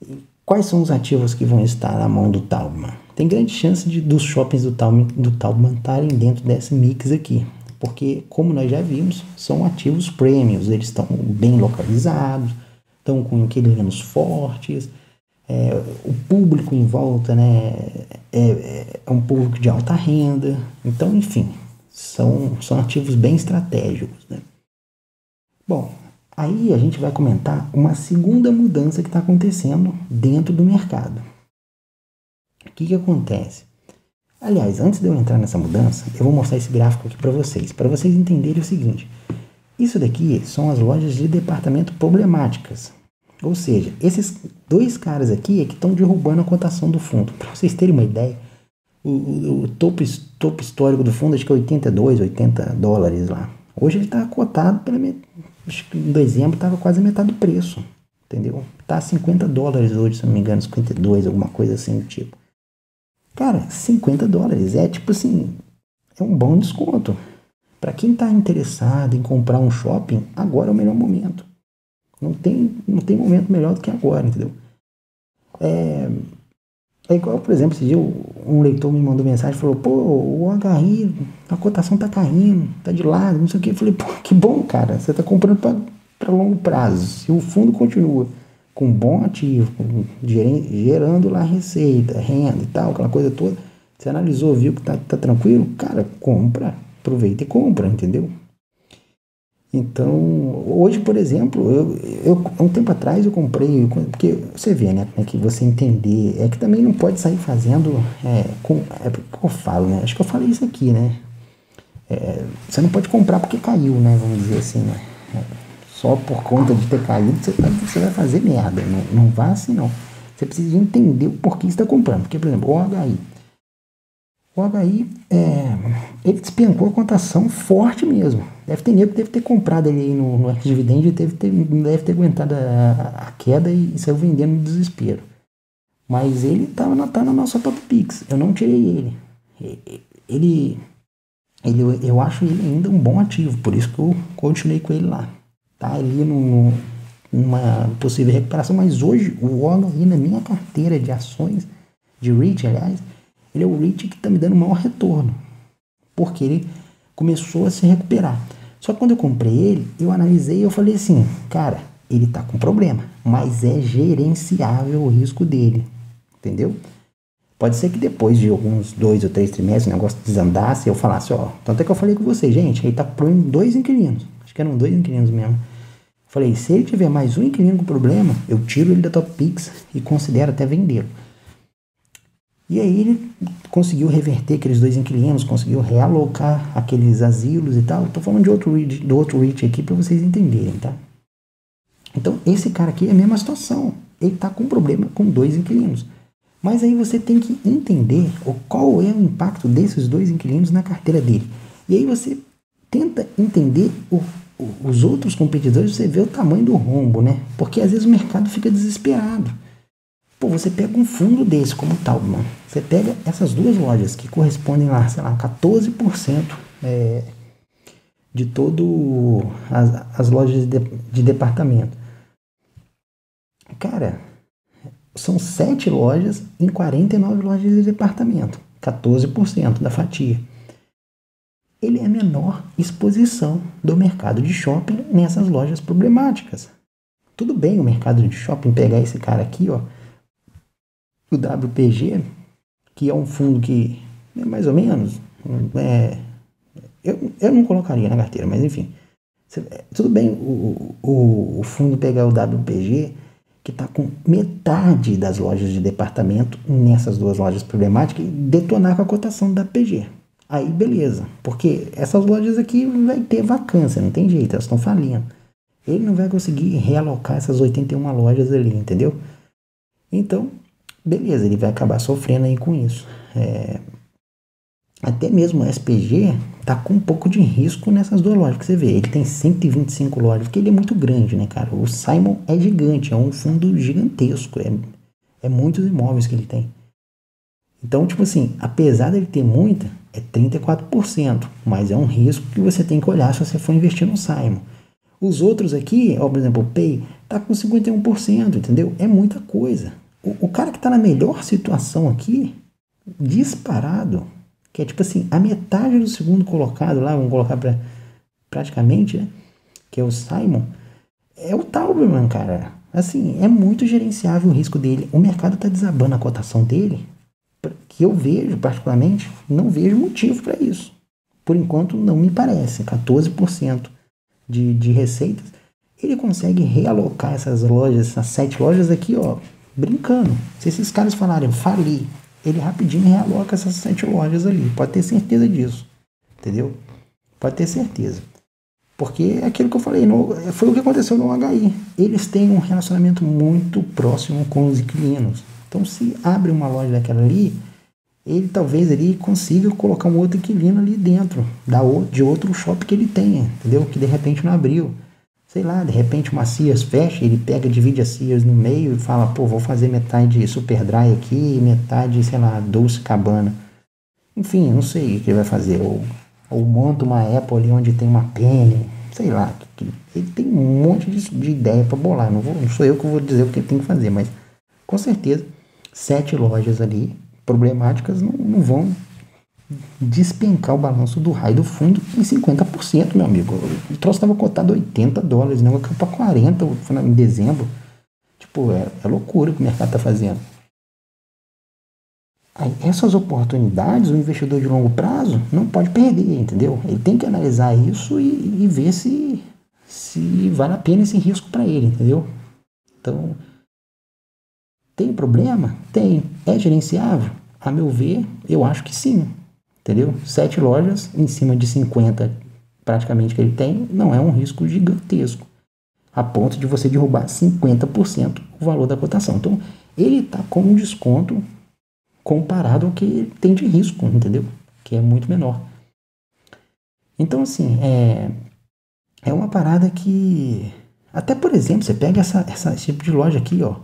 E quais são os ativos que vão estar na mão do Taubman? Tem grande chance dos shoppings do Taubman estarem dentro desse mix aqui. Porque, como nós já vimos, são ativos premiums, eles estão bem localizados, estão com inquilinos fortes, o público em volta, né, é um público de alta renda. Então, enfim, são ativos bem estratégicos, né? Bom, aí a gente vai comentar uma segunda mudança que está acontecendo dentro do mercado. O que acontece? Aliás, antes de eu entrar nessa mudança, eu vou mostrar esse gráfico aqui para vocês entenderem o seguinte. Isso daqui são as lojas de departamento problemáticas. Ou seja, esses dois caras aqui é que estão derrubando a cotação do fundo. Para vocês terem uma ideia, o topo histórico do fundo acho que é 82, 80 dólares lá. Hoje ele está cotado acho que em dezembro estava quase metade do preço, entendeu? Está a 50 dólares hoje, se não me engano, 52, alguma coisa assim do tipo. Cara, 50 dólares é tipo assim, é um bom desconto. Para quem está interessado em comprar um shopping, agora é o melhor momento. Não tem momento melhor do que agora, entendeu? É igual, por exemplo, esse dia um leitor me mandou mensagem e falou, pô, o HI, a cotação tá caindo, tá de lado, não sei o que. Eu falei, pô, que bom, cara, você tá comprando para longo prazo. Se o fundo continua com um bom ativo, gerando lá receita, renda e tal, aquela coisa toda, você analisou, viu que tá tranquilo, cara, compra, aproveita e compra, entendeu? Então, hoje, por exemplo, eu um tempo atrás eu comprei, porque você vê, né, como é que você entender, é que também não pode sair fazendo, porque eu falo, né, acho que eu falei isso aqui, né, você não pode comprar porque caiu, né, vamos dizer assim, né, só por conta de ter caído você vai fazer merda, não vá assim não, você precisa entender o porquê você está comprando, porque, por exemplo, o HI, ele despencou a cotação forte mesmo. Deve ter comprado ele aí no ex-dividend e deve ter aguentado a queda e saiu vendendo no desespero. Mas ele tá na nossa top picks. Eu não tirei ele. Eu acho ele ainda um bom ativo, por isso que eu continuei com ele lá. Tá ali numa possível recuperação, mas hoje o HI na minha carteira de ações, de REIT, aliás, ele é o REIT que está me dando o maior retorno, porque ele começou a se recuperar. Só que quando eu comprei ele, eu analisei e eu falei assim, cara, ele está com problema, mas é gerenciável o risco dele, entendeu? Pode ser que depois de alguns 2 ou 3 trimestres o negócio desandasse e eu falasse, tanto é que eu falei com você, gente, ele está procurando 2 inquilinos, acho que eram 2 inquilinos mesmo. Falei, se ele tiver mais um inquilino com problema, eu tiro ele da Top Picks e considero até vendê-lo. E aí ele conseguiu reverter aqueles 2 inquilinos, conseguiu realocar aqueles asilos e tal. Estou falando do outro REIT aqui para vocês entenderem, tá? Então, esse cara aqui é a mesma situação. Ele está com problema com 2 inquilinos. Mas aí você tem que entender qual é o impacto desses 2 inquilinos na carteira dele. E aí você tenta entender os outros competidores, você vê o tamanho do rombo, né? Porque às vezes o mercado fica desesperado. Pô, você pega um fundo desse, como o Taubman, você pega essas 2 lojas que correspondem lá, sei lá, 14% de todo as lojas de departamento. Cara, são 7 lojas em 49 lojas de departamento, 14% da fatia. Ele é a menor exposição do mercado de shopping nessas lojas problemáticas. Tudo bem o mercado de shopping pegar esse cara aqui, ó, o WPG, que é um fundo que é mais ou menos, eu não colocaria na carteira, mas enfim, tudo bem o fundo pegar o WPG, que está com metade das lojas de departamento nessas 2 lojas problemáticas e detonar com a cotação do WPG. Aí beleza, porque essas lojas aqui vai ter vacância, não tem jeito, elas estão falindo. Ele não vai conseguir realocar essas 81 lojas ali, entendeu? Então, beleza, ele vai acabar sofrendo aí com isso. até mesmo o SPG tá com um pouco de risco nessas duas lojas, que você vê, ele tem 125 lojas, porque ele é muito grande, né, cara? O Simon é gigante, é um fundo gigantesco, é muitos imóveis que ele tem. Então, tipo assim, apesar dele ter muita, é 34%, mas é um risco que você tem que olhar se você for investir no Simon. Os outros aqui, ó, por exemplo, o Pay, tá com 51%, entendeu? É muita coisa. O cara que tá na melhor situação aqui, disparado, que é tipo assim, a metade do segundo colocado lá, vamos colocar pra, praticamente, né? Que é o Simon, é o Tauberman, cara. Assim, é muito gerenciável o risco dele. O mercado tá desabando a cotação dele, que eu vejo, particularmente, não vejo motivo para isso. Por enquanto, não me parece. 14% de receitas, ele consegue realocar essas lojas, essas 7 lojas aqui, ó, brincando. Se esses caras falarem falir, ele rapidinho realoca essas 7 lojas ali. Pode ter certeza disso. Entendeu? Pode ter certeza. Porque é aquilo que eu falei, foi o que aconteceu no HI. Eles têm um relacionamento muito próximo com os inquilinos. Então, se abre uma loja daquela ali, ele talvez ele consiga colocar um outro inquilino ali dentro de outro shopping que ele tenha, entendeu? Que de repente não abriu. Sei lá, de repente uma Sears fecha, ele pega, divide a Sears no meio e fala, pô, vou fazer metade Superdry aqui, metade, sei lá, Dolce Cabana. Enfim, não sei o que ele vai fazer. Ou monta uma Apple ali onde tem uma Penny, sei lá. Ele tem um monte de ideia para bolar. Não sou eu que vou dizer o que ele tem que fazer, mas com certeza 7 lojas ali problemáticas não vão despencar o balanço do raio do fundo em 50%, meu amigo. O troço estava cotado $80, não caiu para 40 em dezembro. Tipo, é loucura o que o mercado está fazendo. Aí, essas oportunidades, o investidor de longo prazo não pode perder, entendeu? Ele tem que analisar isso e ver se vale a pena esse risco para ele, entendeu? Então, tem problema? Tem. É gerenciável? A meu ver, eu acho que sim. Entendeu? 7 lojas em cima de 50 praticamente que ele tem, não é um risco gigantesco. A ponto de você derrubar 50% o valor da cotação. Então, ele está com um desconto comparado ao que ele tem de risco, entendeu? Que é muito menor. Então, assim, é uma parada que... Até, por exemplo, você pega esse tipo de loja aqui, ó.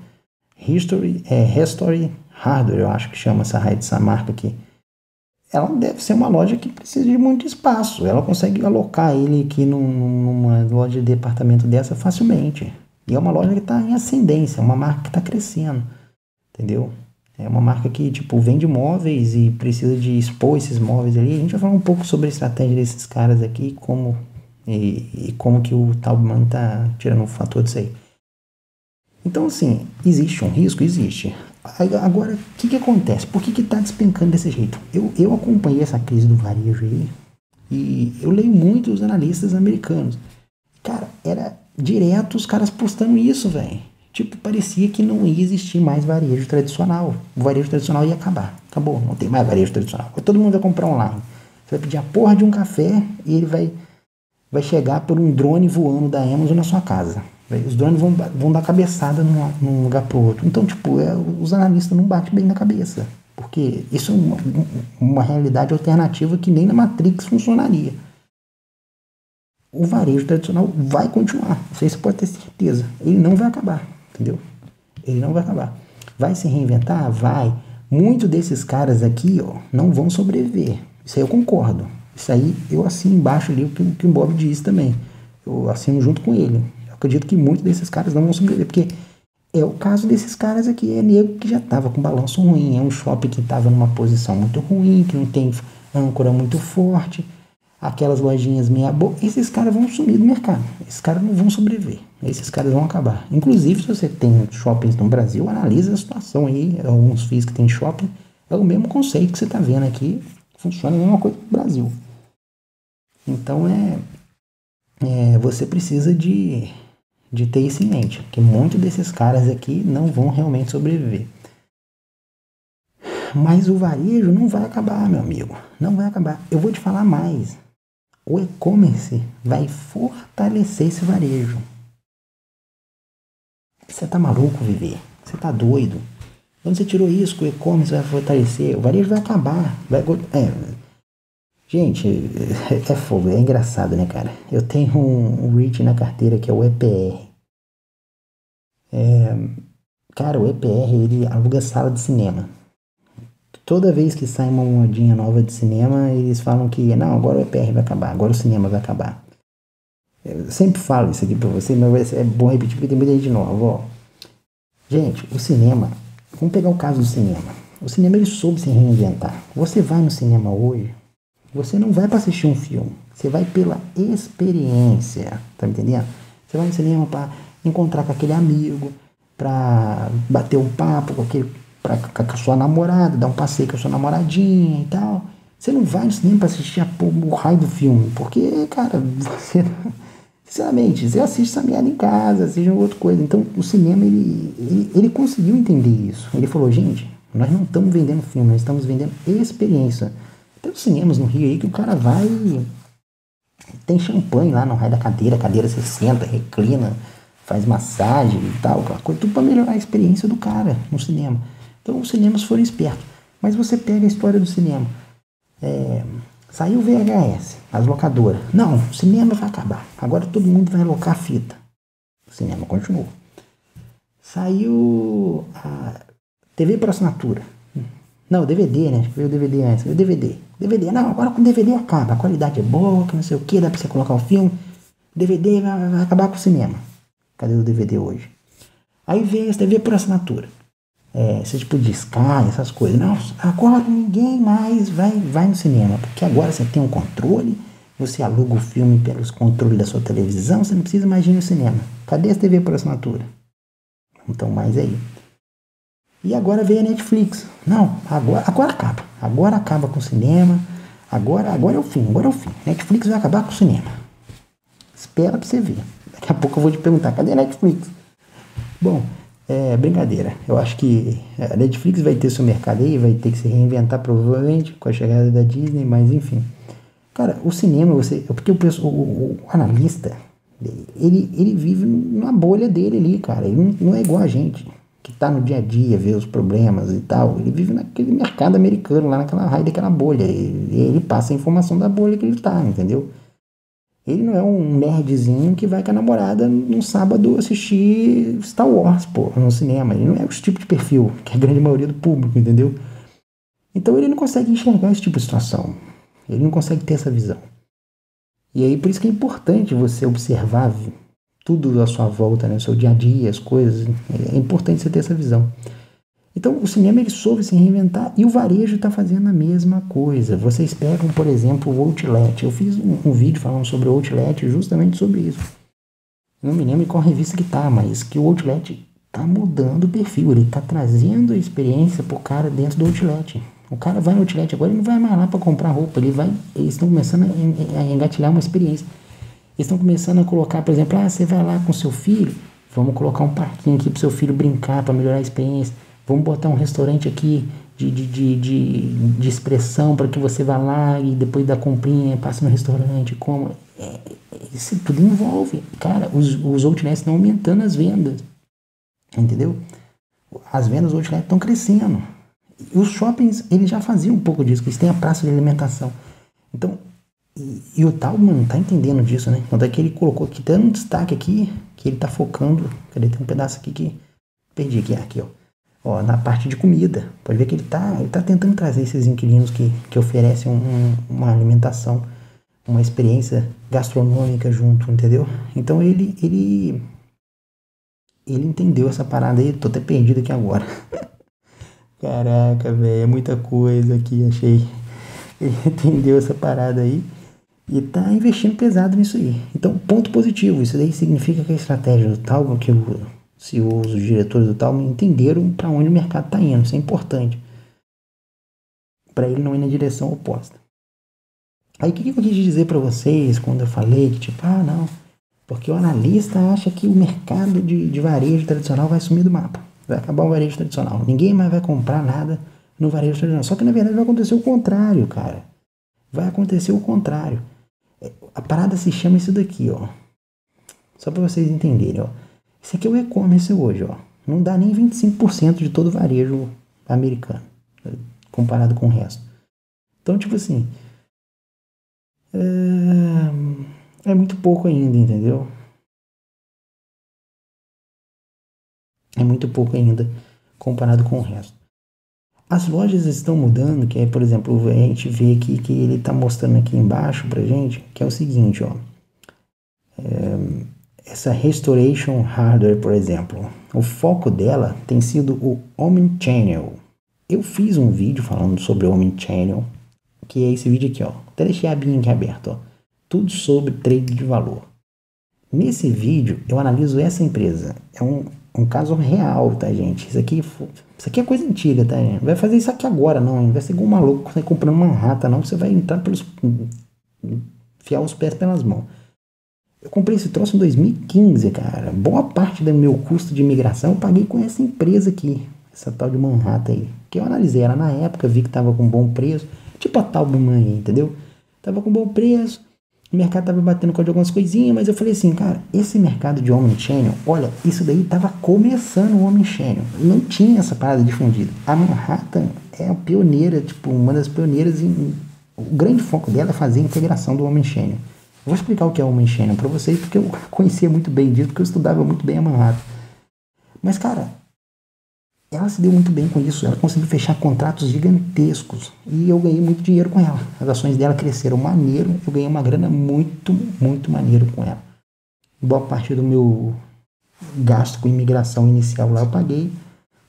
History Hardware, eu acho que chama essa marca aqui. Ela deve ser uma loja que precisa de muito espaço. Ela consegue alocar ele aqui numa loja de departamento dessa facilmente. E é uma loja que está em ascendência, é uma marca que está crescendo, entendeu? É uma marca que, tipo, vende móveis e precisa de expor esses móveis ali. A gente vai falar um pouco sobre a estratégia desses caras aqui e como que o Taubman está tirando o fator disso aí. Então, assim, existe um risco? Existe. Agora, o que acontece? Por que está despencando desse jeito? Eu acompanhei essa crise do varejo aí e eu leio muito os analistas americanos. Cara, era direto os caras postando isso, velho. Tipo, parecia que não ia existir mais varejo tradicional. O varejo tradicional ia acabar. Acabou, não tem mais varejo tradicional. Todo mundo vai comprar online. Você vai pedir a porra de um café e ele vai chegar por um drone voando da Amazon na sua casa. Os drones vão dar cabeçada num lugar pro outro. Então, tipo, os analistas não batem bem na cabeça. Porque isso é uma realidade alternativa que nem na Matrix funcionaria. O varejo tradicional vai continuar. Isso aí você pode ter certeza. Ele não vai acabar, entendeu? Ele não vai acabar. Vai se reinventar? Vai. Muitos desses caras aqui, ó, não vão sobreviver. Isso aí eu concordo. Isso aí eu assino embaixo ali o que o Bob disse também. Eu assino junto com ele. Acredito que muitos desses caras não vão sobreviver, porque é o caso desses caras aqui, é nego que já estava com balanço ruim, é um shopping que estava numa posição muito ruim, que não tem âncora muito forte, aquelas lojinhas meia boca, esses caras vão sumir do mercado, esses caras não vão sobreviver, esses caras vão acabar. Inclusive, se você tem shoppings no Brasil, analisa a situação aí, alguns FIIs que tem shopping, é o mesmo conceito que você está vendo aqui, funciona a mesma coisa no Brasil. Então, você precisa de ter isso em mente, que muitos desses caras aqui não vão realmente sobreviver. Mas o varejo não vai acabar, meu amigo, não vai acabar. Eu vou te falar mais, o e-commerce vai fortalecer esse varejo. Você tá maluco, Viver? Você tá doido? Quando você tirou isso, que o e-commerce vai fortalecer, o varejo vai acabar. Gente, é fogo, é engraçado, né, cara? Eu tenho um REIT na carteira que é o EPR. Cara, o EPR, ele aluga sala de cinema. Toda vez que sai uma modinha nova de cinema, eles falam que, não, agora o EPR vai acabar, agora o cinema vai acabar. Eu sempre falo isso aqui pra você, mas é bom repetir porque tem muita gente nova, ó. Gente, o cinema, vamos pegar o caso do cinema. O cinema, ele soube se reinventar. Você vai no cinema hoje, você não vai para assistir um filme, você vai pela experiência, tá me entendendo? Você vai no cinema para encontrar com aquele amigo, para bater um papo com aquele, com a sua namorada, dar um passeio com a sua namoradinha e tal. Você não vai no cinema para assistir o raio do filme, porque, cara, você, sinceramente, você assiste essa merda em casa, assiste outra coisa. Então, o cinema, ele conseguiu entender isso. Ele falou, gente, nós não estamos vendendo filme, nós estamos vendendo experiência. Tem os cinemas no Rio aí que o cara vai. Tem champanhe lá no raio da cadeira, a cadeira você senta, reclina, faz massagem e tal, aquela coisa, tudo para melhorar a experiência do cara no cinema. Então os cinemas foram espertos. Mas você pega a história do cinema. Saiu o VHS, as locadoras. Não, o cinema vai acabar. Agora todo mundo vai alocar fita. O cinema continuou. Saiu a TV por assinatura. Não, o DVD, né? Acho que veio o DVD antes. Veio o DVD. DVD, não, agora com o DVD acaba. A qualidade é boa, que não sei o que, dá pra você colocar o filme. DVD vai acabar com o cinema. Cadê o DVD hoje? Aí veio essa TV por assinatura. Esse tipo de Sky, essas coisas. Não, agora ninguém mais vai no cinema. Porque agora você tem um controle, você aluga o filme pelos controles da sua televisão, você não precisa mais ir no cinema. Cadê essa TV por assinatura? Não estão mais aí. E agora veio a Netflix. Não, agora acaba. Agora acaba com o cinema. Agora é o fim, agora é o fim. Netflix vai acabar com o cinema. Espera pra você ver. Daqui a pouco eu vou te perguntar, cadê a Netflix? Bom, brincadeira. Eu acho que a Netflix vai ter seu mercado aí, vai ter que se reinventar provavelmente com a chegada da Disney, mas enfim. Cara, o cinema, porque o analista, ele vive numa bolha dele ali, cara. Ele não é igual a gente que tá no dia a dia, vê os problemas e tal. Ele vive naquele mercado americano, lá naquela raia daquela bolha. Ele passa a informação da bolha que ele tá, entendeu? Ele não é um nerdzinho que vai com a namorada num sábado assistir Star Wars, pô, no cinema. Ele não é esse tipo de perfil, que é a grande maioria do público, entendeu? Então ele não consegue enxergar esse tipo de situação. Ele não consegue ter essa visão. E aí por isso que é importante você observar tudo à sua volta, né? O seu dia a dia, as coisas. É importante você ter essa visão. Então o cinema ele soube se reinventar e o varejo está fazendo a mesma coisa. Vocês pegam, por exemplo, o Outlet. Eu fiz um vídeo falando sobre o Outlet justamente sobre isso. Não me lembro qual revista que tá, mas que o Outlet está mudando o perfil. Ele está trazendo a experiência pro cara dentro do Outlet. O cara vai no Outlet agora, ele não vai mais lá para comprar roupa. Eles estão começando a engatilhar uma experiência. Eles estão começando a colocar, por exemplo, você vai lá com seu filho, vamos colocar um parquinho aqui para seu filho brincar, para melhorar a experiência. Vamos botar um restaurante aqui de expressão para que você vá lá e depois da comprinha, passe no restaurante, coma. Isso tudo envolve. Cara, os outlets estão aumentando as vendas. Entendeu? As vendas do outlet estão crescendo. Os shoppings, eles já faziam um pouco disso, eles têm a praça de alimentação. Então, e o Talman tá entendendo disso, né? Tanto é que ele colocou aqui, dando um destaque aqui, que ele tá focando. Cadê? Tem um pedaço aqui que perdi aqui, ó. Ó, na parte de comida. Pode ver que ele tá tentando trazer esses inquilinos que oferecem uma alimentação, uma experiência gastronômica junto, entendeu? Então ele entendeu essa parada aí. Tô até perdido aqui agora. Caraca, velho, é muita coisa aqui, achei. Ele entendeu essa parada aí e tá investindo pesado nisso aí. Então, ponto positivo. Isso daí significa que a estratégia do Talman, que o CEOs, os diretores do Talman entenderam para onde o mercado está indo. Isso é importante. Para ele não ir na direção oposta. Aí o que eu quis dizer para vocês quando eu falei que tipo, não, porque o analista acha que o mercado de varejo tradicional vai sumir do mapa. Vai acabar o varejo tradicional. Ninguém mais vai comprar nada no varejo tradicional. Só que na verdade vai acontecer o contrário, cara. Vai acontecer o contrário. A parada se chama isso daqui, ó. Só para vocês entenderem, ó. Esse aqui é o e-commerce hoje, ó. Não dá nem 25% de todo o varejo americano, comparado com o resto. Então, tipo assim, é muito pouco ainda, entendeu? É muito pouco ainda comparado com o resto. As lojas estão mudando, que é, por exemplo, a gente vê aqui que ele está mostrando aqui embaixo pra gente, que é o seguinte, ó. Essa Restoration Hardware, por exemplo, o foco dela tem sido o Omnichannel. Eu fiz um vídeo falando sobre o Omnichannel, que é esse vídeo aqui, ó. Até deixei a abinha aqui aberta, ó. Tudo sobre trade de valor. Nesse vídeo, eu analiso essa empresa. É um caso real, tá, gente? Isso aqui é coisa antiga, tá, gente? Não vai fazer isso aqui agora, não. Não vai ser igual um maluco você comprando Manhattan, não. Você vai entrar enfiar os pés pelas mãos. Eu comprei esse troço em 2015, cara. Boa parte do meu custo de imigração eu paguei com essa empresa aqui. Essa tal de Manhattan aí. Que eu analisei ela na época, vi que tava com bom preço. Tipo a tal do mãe aí, entendeu? Tava com bom preço. O mercado tava batendo com algumas coisinhas, mas eu falei assim, cara, esse mercado de Omnichannel, olha, isso daí tava começando o Omnichannel. Não tinha essa parada difundida. A Manhattan é a pioneira, tipo, uma das pioneiras o grande foco dela é fazer a integração do Omnichannel. Eu vou explicar o que é o Omnichannel pra vocês, porque eu conhecia muito bem disso, porque eu estudava muito bem a Manhattan. Mas, cara, ela se deu muito bem com isso. Ela conseguiu fechar contratos gigantescos. E eu ganhei muito dinheiro com ela. As ações dela cresceram maneiro. Eu ganhei uma grana muito, muito maneiro com ela. Boa parte do meu gasto com imigração inicial lá eu paguei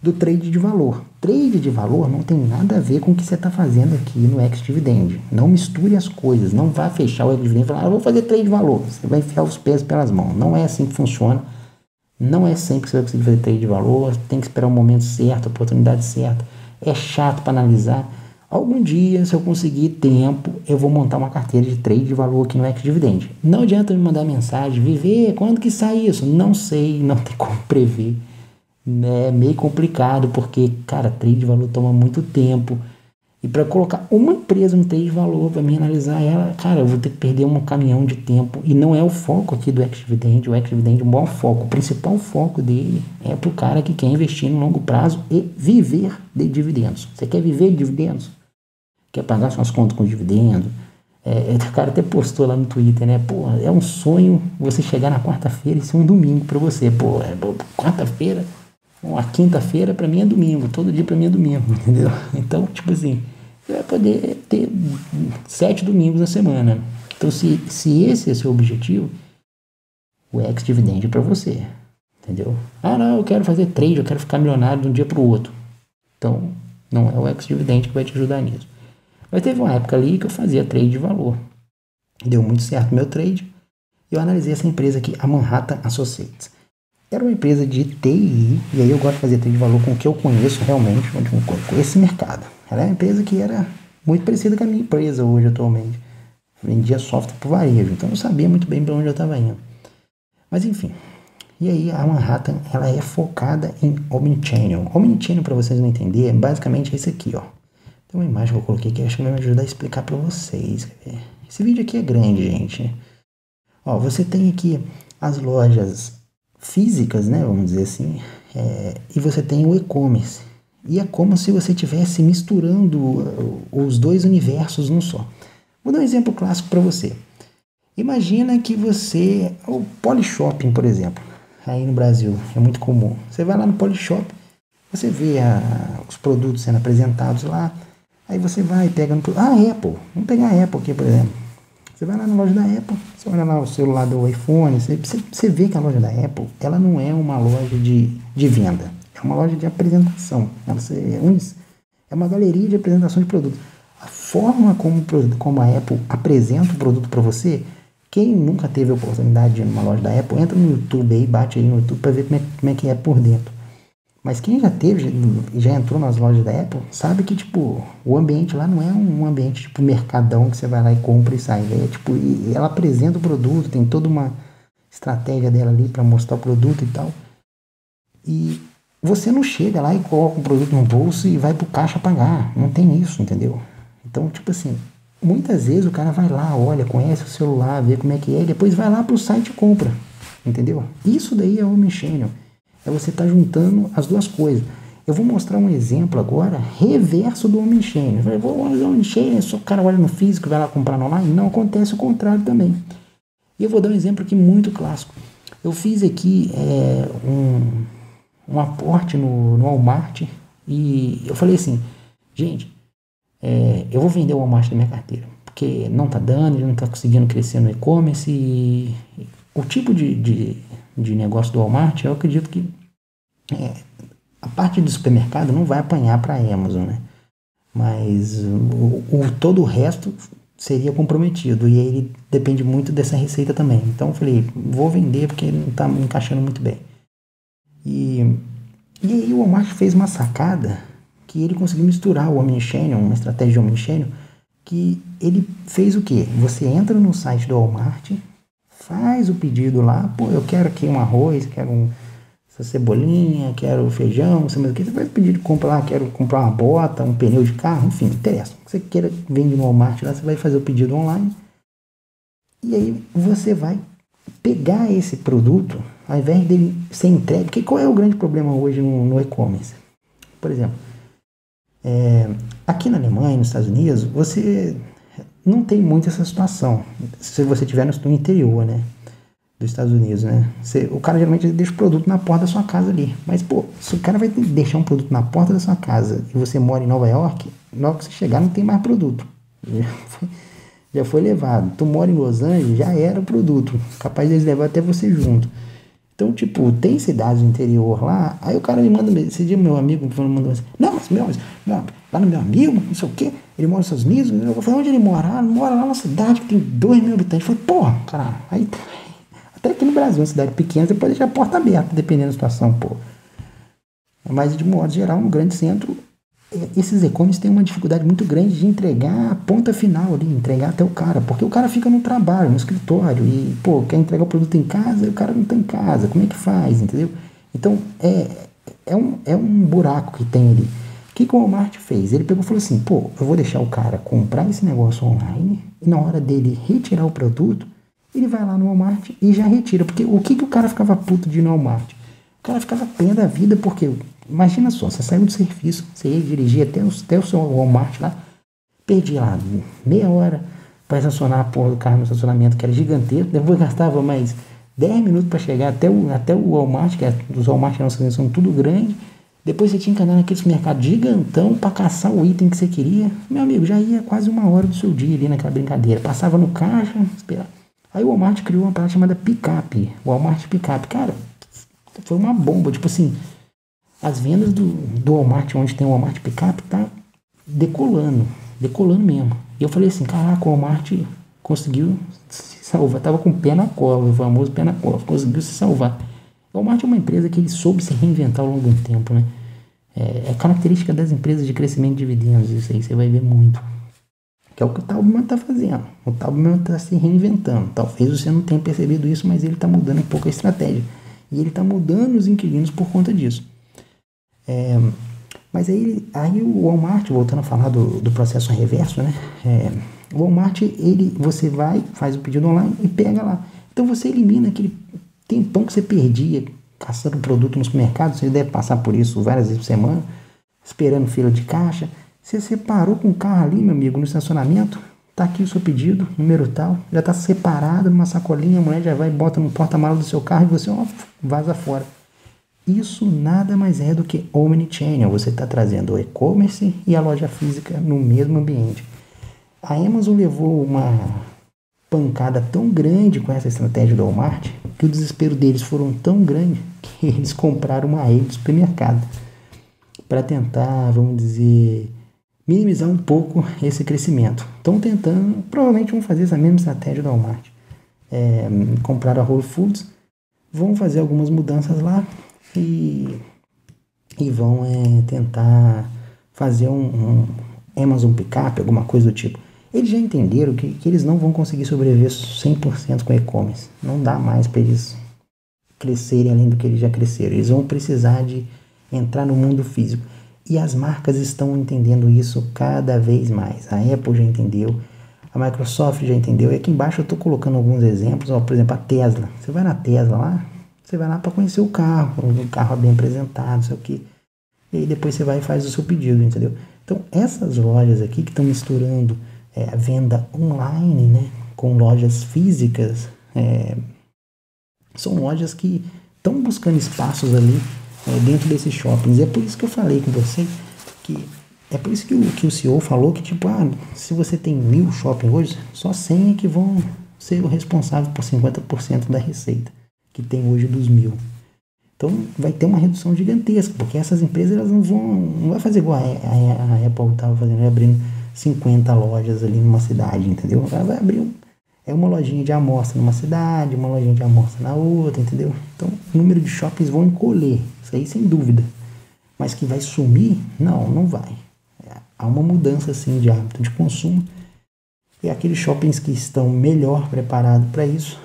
do trade de valor. Trade de valor não tem nada a ver com o que você está fazendo aqui no ex-dividend. Não misture as coisas. Não vá fechar o ex-dividend e falar, eu vou fazer trade de valor. Você vai enfiar os pés pelas mãos. Não é assim que funciona. Não é sempre que você vai conseguir fazer trade de valor. Tem que esperar o momento certo, a oportunidade certa. É chato para analisar. Algum dia, se eu conseguir tempo, eu vou montar uma carteira de trade de valor aqui no ex-dividend. Não adianta me mandar mensagem, Viver, quando que sai isso? Não sei, não tem como prever. É meio complicado, porque, cara, trade de valor toma muito tempo. E para colocar uma empresa no trade de valor, para mim analisar ela, cara, eu vou ter que perder um caminhão de tempo. E não é o foco aqui do ex-dividend. O ex-dividend é um bom foco. O principal foco dele é para o cara que quer investir no longo prazo e viver de dividendos. Você quer viver de dividendos? Quer pagar suas contas com dividendo? O cara até postou lá no Twitter, né? Pô, é um sonho você chegar na quarta-feira e ser um domingo para você. Pô, quarta-feira, a quinta-feira para mim é domingo. Todo dia para mim é domingo, entendeu? Então, tipo assim, você vai poder ter 7 domingos na semana. Então, se esse é seu objetivo, o ex-dividend é para você, entendeu? Ah, não, eu quero fazer trade, eu quero ficar milionário de um dia para o outro. Então, não é o ex-dividend que vai te ajudar nisso. Mas teve uma época ali que eu fazia trade de valor. Deu muito certo o meu trade. Eu analisei essa empresa aqui, a Manhattan Associates. Era uma empresa de TI, e aí eu gosto de fazer trade de valor com o que eu conheço realmente, com esse mercado. Era uma empresa que era muito parecida com a minha empresa hoje, atualmente. Vendia software por varejo, então eu sabia muito bem para onde eu estava indo. Mas enfim, e aí a Manhattan, ela é focada em Omnichannel. Omnichannel, para vocês não entenderem, é basicamente esse aqui, ó. Tem uma imagem que eu coloquei que acho que vai me ajudar a explicar para vocês. Esse vídeo aqui é grande, gente. Ó, você tem aqui as lojas físicas, né, vamos dizer assim, e você tem o e-commerce. E é como se você estivesse misturando os dois universos num só. Vou dar um exemplo clássico para você. Imagina que você... O Polyshopping, por exemplo, aí no Brasil, é muito comum. Você vai lá no Polyshopping, você vê os produtos sendo apresentados lá, aí você vai e pega no... Apple. Vamos pegar a Apple aqui, por exemplo. Você vai lá na loja da Apple, você olha lá o celular do iPhone, você vê que a loja da Apple, ela não é uma loja de venda. É uma loja de apresentação. É uma galeria de apresentação de produtos. A forma como a Apple apresenta o produto para você, quem nunca teve a oportunidade de ir numa loja da Apple, entra no YouTube aí, bate aí no YouTube para ver como é que é por dentro. Mas quem já entrou nas lojas da Apple, sabe que, tipo, o ambiente lá não é um ambiente, tipo, mercadão que você vai lá e compra e sai. Ela apresenta o produto, tem toda uma estratégia dela ali para mostrar o produto e tal. E você não chega lá e coloca o produto no bolso e vai pro caixa pagar. Não tem isso, entendeu? Então, tipo assim, muitas vezes o cara vai lá, olha, conhece o celular, vê como é que é, e depois vai lá pro site e compra, entendeu? Isso daí é Omnichannel. É você estar juntando as duas coisas. Eu vou mostrar um exemplo agora, reverso do Omnichannel. Eu falei, vou usar o Omnichannel, só o cara olha no físico e vai lá comprar no online. Não, acontece o contrário também. E eu vou dar um exemplo aqui muito clássico. Eu fiz aqui um aporte no Walmart e eu falei assim, gente, eu vou vender o Walmart da minha carteira, porque não tá dando, ele não tá conseguindo crescer no e-commerce e o tipo de negócio do Walmart, eu acredito que a parte do supermercado não vai apanhar para a Amazon, né? Mas todo o resto seria comprometido e ele depende muito dessa receita também. Então eu falei, vou vender porque ele não está encaixando muito bem. E aí o Walmart fez uma sacada que ele conseguiu misturar o Omnichannel, uma estratégia de Omnichannel, que ele fez o quê? Você entra no site do Walmart, faz o pedido lá, pô, eu quero aqui um arroz, quero essa cebolinha, quero feijão, não sei mais o que, você vai pedir de compra lá, quero comprar uma bota, um pneu de carro, enfim, interessa. O que você queira, vende no Walmart lá, você vai fazer o pedido online e aí você vai pegar esse produto, ao invés dele ser entregue, porque qual é o grande problema hoje no e-commerce? Por exemplo, aqui na Alemanha, nos Estados Unidos, você não tem muito essa situação, se você estiver no interior, né? Dos Estados Unidos, né? O cara geralmente deixa o produto na porta da sua casa ali. Mas, pô, se o cara vai deixar um produto na porta da sua casa e você mora em Nova York, logo que você chegar não tem mais produto. Já foi levado. Tu mora em Los Angeles, já era o produto. Capaz deles levar até você junto. Então, tipo, tem cidades do interior lá, aí o cara me manda, esse dia meu amigo me mandou assim, não, mas lá no meu amigo, não sei o quê, ele mora nos Estados Unidos, eu falei, onde ele mora? Ele mora lá numa cidade que tem 2 mil habitantes. Eu falei, porra, cara, aí... Até aqui no Brasil, uma cidade pequena, você pode deixar a porta aberta, dependendo da situação, pô. Mas, de modo geral, no grande centro, esses e-commerce têm uma dificuldade muito grande de entregar a ponta final ali, entregar até o cara, porque o cara fica no trabalho, no escritório, e, pô, quer entregar o produto em casa e o cara não tá em casa, como é que faz, entendeu? Então, é um buraco que tem ali. O que o Walmart fez? Ele pegou e falou assim, pô, eu vou deixar o cara comprar esse negócio online, e na hora dele retirar o produto, ele vai lá no Walmart e já retira. Porque o que o cara ficava puto de ir no Walmart? O cara ficava pé da vida porque, imagina só, você saiu do serviço, você ia dirigir até o seu Walmart lá, perdia lá meia hora para estacionar a porra do carro no estacionamento, que era gigantesco, depois gastava mais 10 minutos para chegar até o Walmart, que os Walmart nossas são tudo grande, depois você tinha que andar naquele mercado gigantão para caçar o item que você queria. Meu amigo, já ia quase 1 hora do seu dia ali naquela brincadeira, passava no caixa, esperava. Aí o Walmart criou uma parada chamada Pickup, o Walmart Pickup. Cara, foi uma bomba, tipo assim, as vendas do Walmart, onde tem o Walmart Pickup, tá decolando mesmo. E eu falei assim, caraca, o Walmart conseguiu se salvar, tava com o pé na cova, o famoso pé na cova, conseguiu se salvar. O Walmart é uma empresa que ele soube se reinventar ao longo do tempo, né? É característica das empresas de crescimento de dividendos, isso aí você vai ver muito. Que é o que o Taubman está fazendo. O Taubman está se reinventando. Talvez você não tenha percebido isso, mas ele está mudando um pouco a estratégia. E ele está mudando os inquilinos por conta disso. Mas aí o Walmart, voltando a falar do processo reverso, né? O Walmart, você vai, faz o pedido online e pega lá. Então você elimina aquele tempão que você perdia caçando produto no supermercado. Você deve passar por isso várias vezes por semana, esperando fila de caixa. Você separou com o carro ali, meu amigo, no estacionamento, tá aqui o seu pedido, número tal, já tá separado numa sacolinha, a mulher já vai e bota no porta-malas do seu carro e você vaza fora. Isso nada mais é do que Omnichannel, você está trazendo o e-commerce e a loja física no mesmo ambiente. A Amazon levou uma pancada tão grande com essa estratégia do Walmart, que o desespero deles foram tão grande que eles compraram uma rede de supermercado para tentar, vamos dizer, minimizar um pouco esse crescimento. Estão tentando, provavelmente vão fazer essa mesma estratégia do Walmart. Compraram a Whole Foods, vão fazer algumas mudanças lá e vão tentar fazer um Amazon Pickup, alguma coisa do tipo. Eles já entenderam que eles não vão conseguir sobreviver 100% com e-commerce. Não dá mais para eles crescerem além do que eles já cresceram. Eles vão precisar de entrar no mundo físico. E as marcas estão entendendo isso cada vez mais. A Apple já entendeu, a Microsoft já entendeu. E aqui embaixo eu estou colocando alguns exemplos. Por exemplo, a Tesla. Você vai na Tesla lá, você vai lá para conhecer o carro é bem apresentado, sei o que. e aí depois você vai e faz o seu pedido, entendeu? Então, essas lojas aqui que estão misturando a venda online, né, com lojas físicas, são lojas que estão buscando espaços ali dentro desses shoppings. E é por isso que eu falei com você que é por isso que o CEO falou que, tipo, se você tem 1.000 shoppings hoje, só 100 é que vão ser o responsável por 50% da receita que tem hoje dos 1.000. Então vai ter uma redução gigantesca, porque essas empresas elas não vai fazer igual a Apple estava fazendo, abrindo 50 lojas ali numa cidade, entendeu? Ela vai abrir uma lojinha de amostra numa cidade, uma lojinha de amostra na outra, entendeu? Então o número de shoppings vão encolher, isso aí sem dúvida. Mas que vai sumir? Não vai. Há uma mudança assim de hábito de consumo, e aqueles shoppings que estão melhor preparados para isso,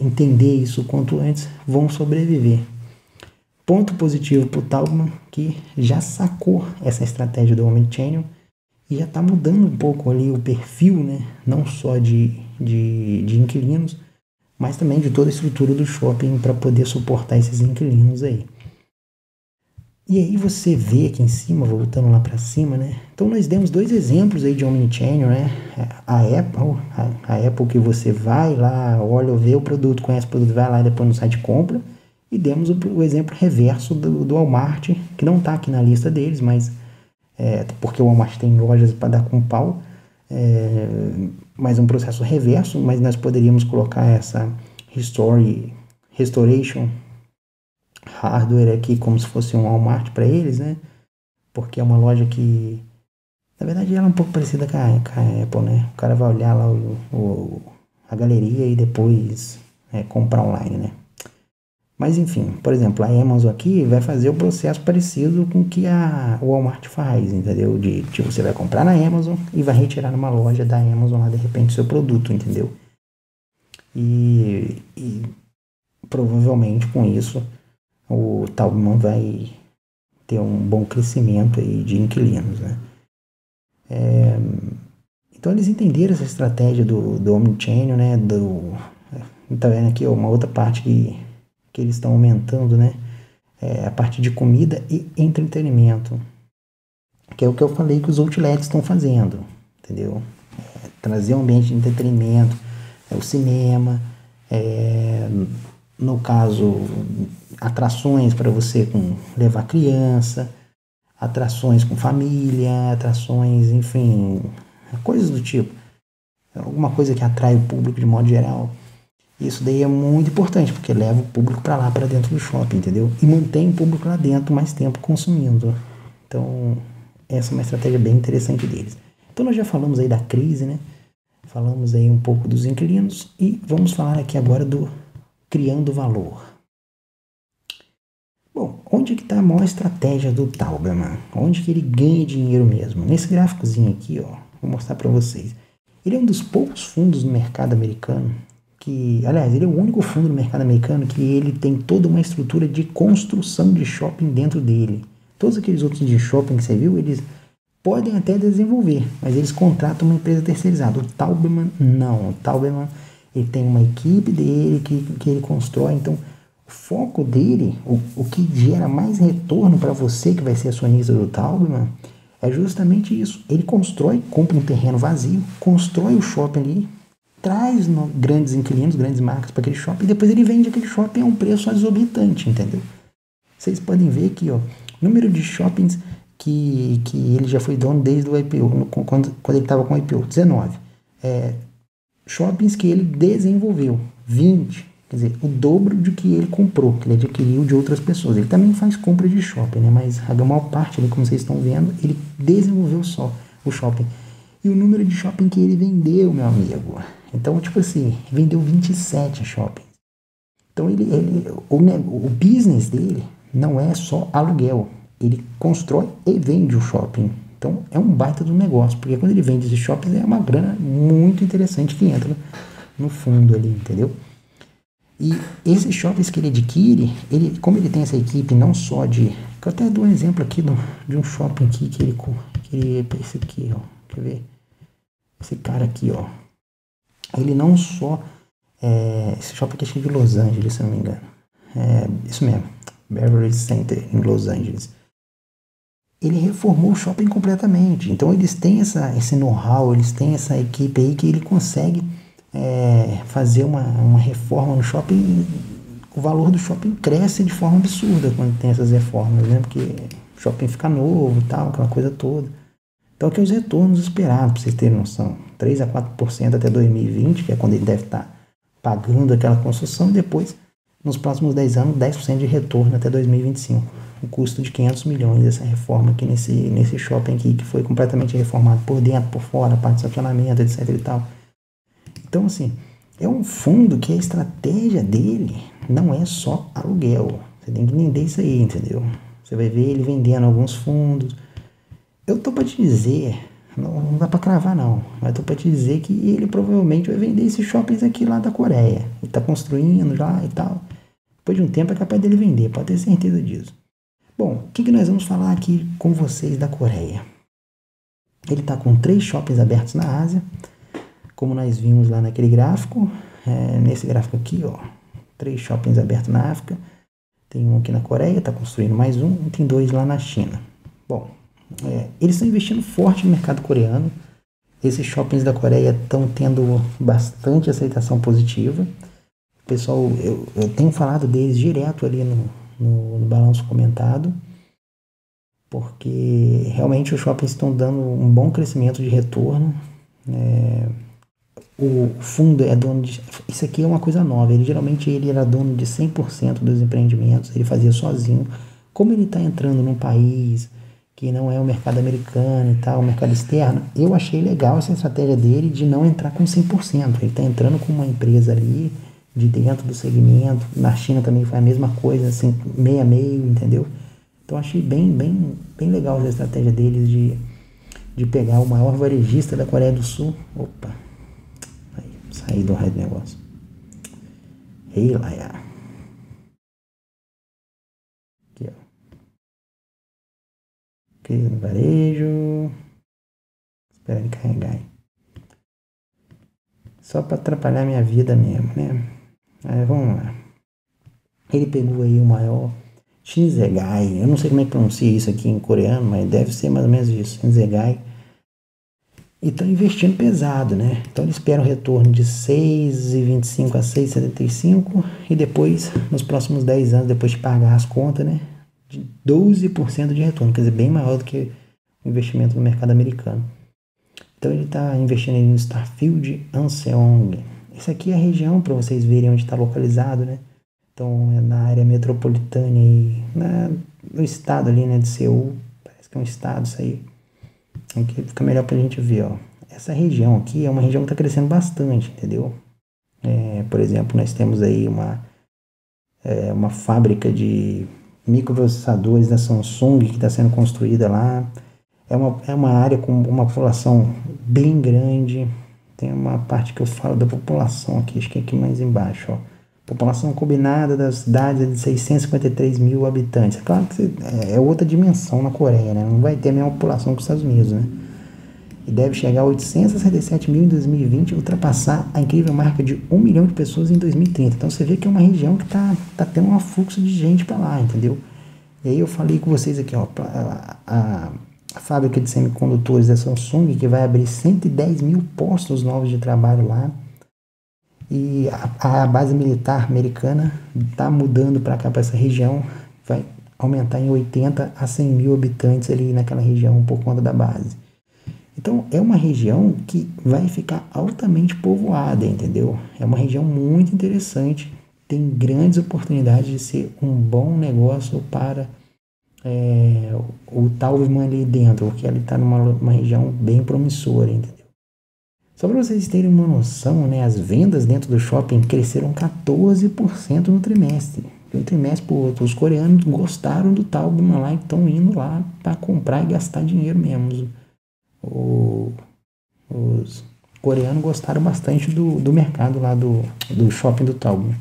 entender isso quanto antes, vão sobreviver. Ponto positivo para o Taubman, que já sacou essa estratégia do Omnichannel e já está mudando um pouco ali o perfil, né? Não só de inquilinos, mas também de toda a estrutura do shopping para poder suportar esses inquilinos aí. E aí você vê aqui em cima, voltando lá para cima, né? Então nós demos 2 exemplos aí de Omnichannel, né? A Apple que você vai lá, olha, vê o produto, conhece o produto, vai lá e depois no site compra. E demos o exemplo reverso do Walmart, que não está aqui na lista deles, mas porque o Walmart tem lojas para dar com pau, mas um processo reverso, mas nós poderíamos colocar essa Restoration Hardware aqui como se fosse um Walmart para eles, né? Porque é uma loja que, na verdade, ela é um pouco parecida com a Apple, né? O cara vai olhar lá a galeria e depois comprar online, né? Mas enfim, por exemplo, a Amazon aqui vai fazer o processo parecido com o que o Walmart faz, entendeu? De você vai comprar na Amazon e vai retirar numa loja da Amazon lá de repente o seu produto, entendeu? E provavelmente com isso o Taubman vai ter um bom crescimento aí de inquilinos, né? Então eles entenderam essa estratégia do Omnichannel, né? Tá vendo aqui uma outra parte que eles estão aumentando, né? A parte de comida e entretenimento, que é o que eu falei que os outlets estão fazendo, entendeu? Trazer um ambiente de entretenimento, o cinema, no caso, atrações para você levar criança, atrações com família, atrações, enfim, coisas do tipo. Alguma coisa que atrai o público de modo geral. Isso daí é muito importante, porque leva o público para lá, para dentro do shopping, entendeu? E mantém o público lá dentro mais tempo consumindo. Então, essa é uma estratégia bem interessante deles. Então, nós já falamos aí da crise, né? Falamos aí um pouco dos inquilinos e vamos falar aqui agora do criando valor. Bom, onde que está a maior estratégia do Taubman? Onde que ele ganha dinheiro mesmo? Nesse gráficozinho aqui, ó, vou mostrar para vocês. Ele é um dos poucos fundos no mercado americano aliás, ele é o único fundo no mercado americano que ele tem toda uma estrutura de construção de shopping dentro dele. Todos aqueles outros de shopping que você viu, eles podem até desenvolver, mas eles contratam uma empresa terceirizada. O Taubman, não. O Taubman, ele tem uma equipe dele que ele constrói. Então, o foco dele, o que gera mais retorno para você que vai ser acionista do Taubman, é justamente isso. Ele compra um terreno vazio, constrói o shopping ali, traz grandes inquilinos, grandes marcas para aquele shopping, e depois ele vende aquele shopping a um preço exorbitante, entendeu? Vocês podem ver aqui, ó, número de shoppings que ele já foi dono desde o IPO, quando ele estava com o IPO, 19. Shoppings que ele desenvolveu, 20. Quer dizer, o dobro do que ele comprou, que ele adquiriu de outras pessoas. Ele também faz compra de shopping, né? Mas a maior parte, ali, como vocês estão vendo, ele desenvolveu só o shopping. E o número de shopping que ele vendeu, meu amigo. Então, tipo assim, vendeu 27 shoppings. Então, o business dele não é só aluguel. Ele constrói e vende o shopping. Então, é um baita do negócio. Porque quando ele vende esses shoppings, é uma grana muito interessante que entra no fundo ali, entendeu? E esses shoppings que ele adquire, como ele tem essa equipe não só de... Eu até dou um exemplo aqui de um shopping aqui que ele esse aqui, ó. Quer ver? Esse cara aqui, ó. Ele não só... esse shopping aqui é de Los Angeles, se não me engano. Isso mesmo. Beverly Center, em Los Angeles. ele reformou o shopping completamente. Então eles têm esse know-how, eles têm essa equipe aí que ele consegue fazer uma reforma no shopping. O valor do shopping cresce de forma absurda quando tem essas reformas, né? Porque o shopping fica novo e tal, aquela coisa toda. Então aqui os retornos esperados, para vocês terem noção, 3 a 4% até 2020, que é quando ele deve estar pagando aquela construção, e depois, nos próximos 10 anos, 10% de retorno até 2025. O custo de 500 milhões dessa reforma aqui nesse shopping aqui, que foi completamente reformado por dentro, por fora, parte de estacionamento, etc e tal. Então, assim, é um fundo que a estratégia dele não é só aluguel. Você tem que entender isso aí, entendeu? Você vai ver ele vendendo alguns fundos. Eu tô para te dizer, não dá para cravar não, mas tô para te dizer que ele provavelmente vai vender esses shoppings aqui lá da Coreia. Ele tá construindo já e tal. Depois de um tempo é capaz dele vender, pode ter certeza disso. Bom, o que nós vamos falar aqui com vocês da Coreia? Ele está com 3 shoppings abertos na Ásia, como nós vimos lá naquele gráfico. Nesse gráfico aqui, ó, 3 shoppings abertos na África. Tem um aqui na Coreia, está construindo mais um, e tem 2 lá na China. Bom, eles estão investindo forte no mercado coreano. Esses shoppings da Coreia estão tendo bastante aceitação positiva. Pessoal, eu tenho falado deles direto ali no balanço comentado, porque realmente os shoppings estão dando um bom crescimento de retorno. O fundo é dono de... Isso aqui é uma coisa nova. Ele era dono de 100% dos empreendimentos. Ele fazia sozinho. Como ele está entrando num país que não é o mercado americano e tal, o mercado externo, eu achei legal essa estratégia dele de não entrar com 100%. Ele está entrando com uma empresa ali de dentro do segmento. Na China também foi a mesma coisa, assim, meio a meio, entendeu? Então achei bem legal a estratégia deles de pegar o maior varejista da Coreia do Sul. Opa, aí, saí do raio do negócio. Ei, Laia. Aqui, ó. Crise no varejo. Espera ele carregar aí. Só para atrapalhar minha vida mesmo, né? Aí vamos lá. Ele pegou aí o maior Shinsegae. Eu não sei como é que pronuncia isso aqui em coreano, mas deve ser mais ou menos isso. Shinsegae. E estão investindo pesado, né? Então eles esperam um retorno de 6,25 a 6,75 e depois, nos próximos 10 anos, depois de pagar as contas, né? De 12% de retorno, quer dizer, bem maior do que o investimento no mercado americano. Então ele está investindo no Starfield Anseong. Essa aqui é a região para vocês verem onde está localizado, né? Então é na área metropolitana e no estado ali, né, de Seul. Parece que é um estado isso aí. Aqui fica melhor pra gente ver, ó. Essa região aqui é uma região que está crescendo bastante, entendeu? Por exemplo, nós temos aí uma fábrica de microprocessadores da Samsung que está sendo construída lá. É uma área com uma população bem grande. Tem uma parte que eu falo da população aqui, acho que é aqui mais embaixo, ó. População combinada das cidades é de 653 mil habitantes. É claro que é outra dimensão na Coreia, né? Não vai ter a mesma população que os Estados Unidos, né? E deve chegar a 867 mil em 2020 e ultrapassar a incrível marca de 1 milhão de pessoas em 2030. Então você vê que é uma região que tá tendo um fluxo de gente para lá, entendeu? E aí eu falei com vocês aqui, ó, a fábrica de semicondutores da Samsung, que vai abrir 110 mil postos novos de trabalho lá. E a base militar americana está mudando para cá, para essa região, vai aumentar em 80 a 100 mil habitantes ali naquela região por conta da base. Então é uma região que vai ficar altamente povoada, entendeu? É uma região muito interessante, tem grandes oportunidades de ser um bom negócio para o Talvman ali dentro, porque ele está numa região bem promissora, entendeu? Só para vocês terem uma noção, né, as vendas dentro do shopping cresceram 14% no trimestre. De um trimestre para o outro. Os coreanos gostaram do Talbman lá e estão indo lá para comprar e gastar dinheiro mesmo. Os coreanos gostaram bastante do mercado lá do shopping do Talbman.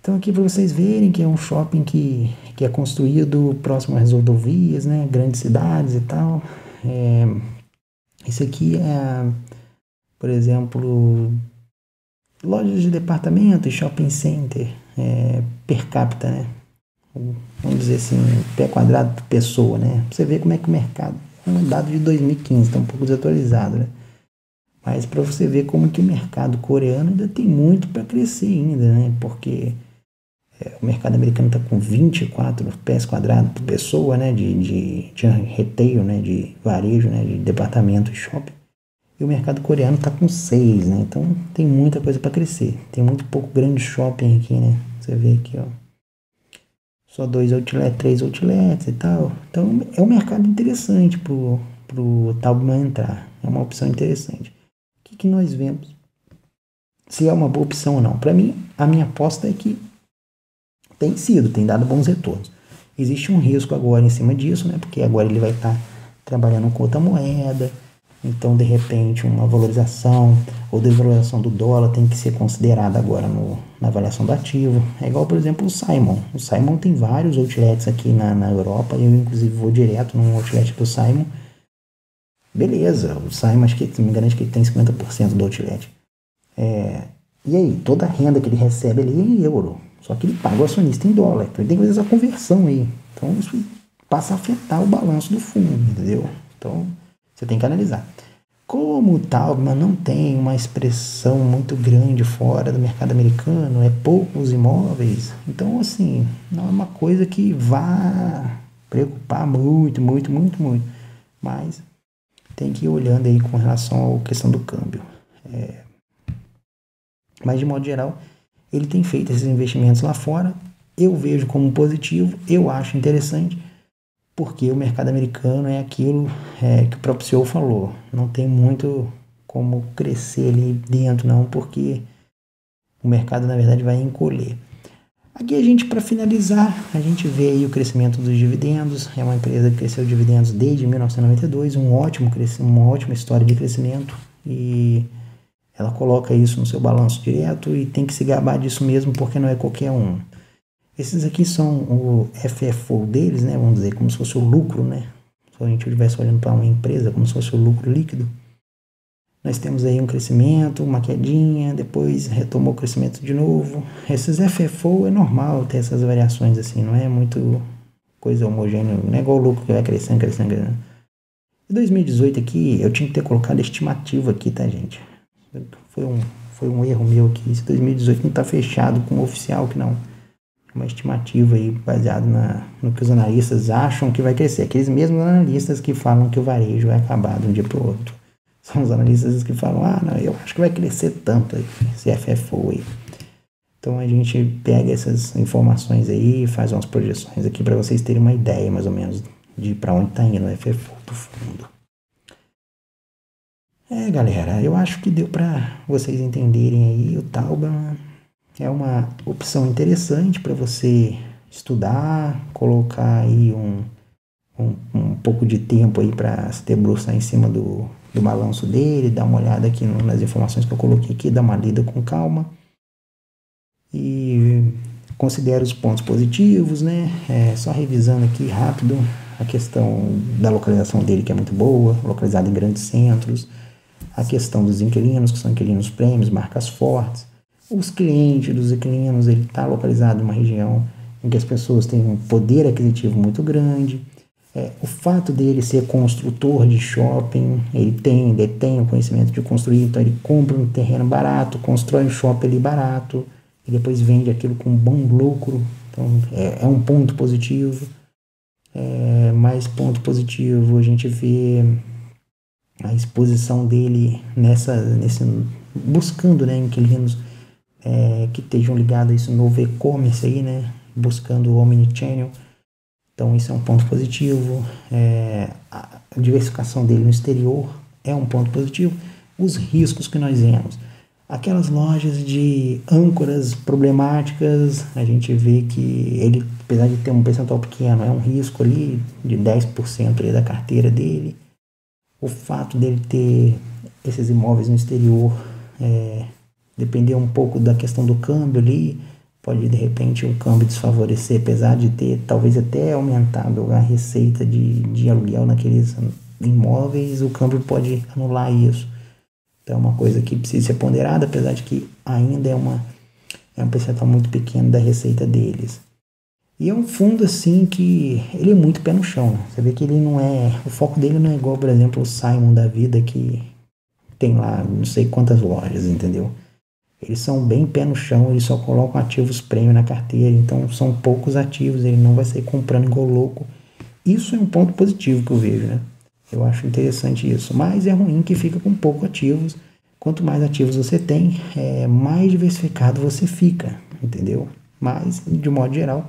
Então aqui para vocês verem que é um shopping que é construído próximo às rodovias, né, grandes cidades e tal. Isso aqui é, por exemplo, lojas de departamento e shopping center per capita, né? vamos dizer assim, pé quadrado por pessoa, né? Pra você ver como é que o mercado, é um dado de 2015, está um pouco desatualizado, né? Mas para você ver como que o mercado coreano ainda tem muito para crescer ainda, né? Porque o mercado americano está com 24 pés quadrados por pessoa, né? De retail, né? De varejo, né? De departamento e shopping. E o mercado coreano está com 6, né? Então tem muita coisa para crescer. Tem muito pouco grande shopping aqui, né? Você vê aqui, ó. Só 2 outlets, 3 outlets e tal. Então é um mercado interessante pro Taubman entrar. É uma opção interessante. O que nós vemos? Se é uma boa opção ou não. Para mim, a minha aposta é que tem dado bons retornos. Existe um risco agora em cima disso, né? Porque agora ele vai estar trabalhando com outra moeda. Então, de repente, uma valorização ou desvalorização do dólar tem que ser considerada agora na avaliação do ativo. É igual, por exemplo, o Simon. O Simon tem vários outlets aqui na Europa. Eu, inclusive, vou direto num outlet do Simon. Beleza, o Simon, acho que, se não me engano, acho que ele tem 50% do outlet. E aí, toda a renda que ele recebe ali é em euro. Só que ele paga o acionista em dólar. Então, ele tem que fazer essa conversão aí. Então, isso passa a afetar o balanço do fundo, entendeu? Então, você tem que analisar. Como o Taubman não tem uma expressão muito grande fora do mercado americano, é poucos imóveis, então, assim, não é uma coisa que vá preocupar muito. Mas tem que ir olhando aí com relação à questão do câmbio. Mas, de modo geral, ele tem feito esses investimentos lá fora. Eu vejo como positivo, eu acho interessante, porque o mercado americano é aquilo que o próprio CEO falou. Não tem muito como crescer ali dentro, não, porque o mercado, na verdade, vai encolher. Aqui a gente, para finalizar, a gente vê aí o crescimento dos dividendos. É uma empresa que cresceu dividendos desde 1992, uma ótima história de crescimento, e ela coloca isso no seu balanço direto e tem que se gabar disso mesmo, porque não é qualquer um. Esses aqui são o FFO deles, né? Vamos dizer, como se fosse o lucro, né? Se a gente estivesse olhando para uma empresa, como se fosse o lucro líquido. Nós temos aí um crescimento, uma quedinha, depois retomou o crescimento de novo. Esses FFO é normal ter essas variações assim, não é muito coisa homogênea, não é igual o lucro que vai crescendo. Em 2018 aqui, eu tinha que ter colocado estimativa aqui, tá, gente? Foi um erro meu aqui. Esse 2018 não está fechado com o oficial, que não. Uma estimativa aí baseada no que os analistas acham que vai crescer. Aqueles mesmos analistas que falam que o varejo vai acabar de um dia para o outro. São os analistas que falam, não, eu acho que vai crescer tanto aí, esse FFO aí. Então a gente pega essas informações aí e faz umas projeções aqui para vocês terem uma ideia mais ou menos de para onde está indo o FFO do fundo. Galera, eu acho que deu para vocês entenderem aí. O Taubman é uma opção interessante para você estudar, colocar aí um pouco de tempo aí para se debruçar em cima do balanço dele, dar uma olhada aqui nas informações que eu coloquei aqui, dar uma lida com calma e considere os pontos positivos, né? Só revisando aqui rápido a questão da localização dele, que é muito boa, localizado em grandes centros, a questão dos inquilinos, que são inquilinos prêmios, marcas fortes, os clientes dos inquilinos, ele está localizado em uma região em que as pessoas têm um poder aquisitivo muito grande. O fato dele ser construtor de shopping, ele tem o conhecimento de construir, então ele compra um terreno barato, constrói um shopping ali barato, e depois vende aquilo com um bom lucro. Então é um ponto positivo. Mais ponto positivo, a gente vê a exposição dele buscando, né, inquilinos que estejam ligados a esse novo e-commerce aí, né, buscando o omnichannel. Então isso é um ponto positivo. A diversificação dele no exterior é um ponto positivo. Os riscos que nós vemos, aquelas lojas de âncoras problemáticas, a gente vê que ele, apesar de ter um percentual pequeno, é um risco ali de 10% ali da carteira dele. O fato dele ter esses imóveis no exterior, depender um pouco da questão do câmbio ali, pode de repente o câmbio desfavorecer, apesar de ter talvez até aumentado a receita de aluguel naqueles imóveis, o câmbio pode anular isso. Então é uma coisa que precisa ser ponderada, apesar de que ainda é um percentual muito pequeno da receita deles. E é um fundo assim que ele é muito pé no chão, né? Você vê que ele não é, o foco dele não é igual, por exemplo, o Simon da vida, que tem lá não sei quantas lojas, entendeu? Eles são bem pé no chão, eles só colocam ativos prêmio na carteira, então são poucos ativos, ele não vai sair comprando igual louco. Isso é um ponto positivo que eu vejo, né? Eu acho interessante isso, mas é ruim que fica com poucos ativos. Quanto mais ativos você tem, mais diversificado você fica, entendeu? Mas, de modo geral,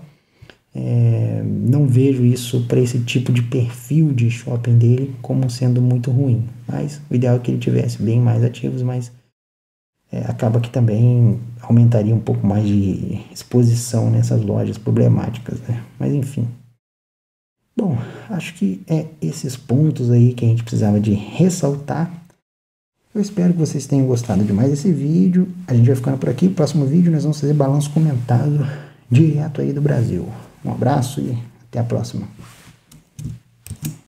não vejo isso para esse tipo de perfil de shopping dele como sendo muito ruim. Mas o ideal é que ele tivesse bem mais ativos, mas acaba que também aumentaria um pouco mais de exposição nessas lojas problemáticas, né? Mas enfim. Bom, acho que é esses pontos aí que a gente precisava de ressaltar. Eu espero que vocês tenham gostado de mais desse vídeo. A gente vai ficando por aqui. Próximo vídeo nós vamos fazer balanço comentado direto aí do Brasil. Um abraço e até a próxima.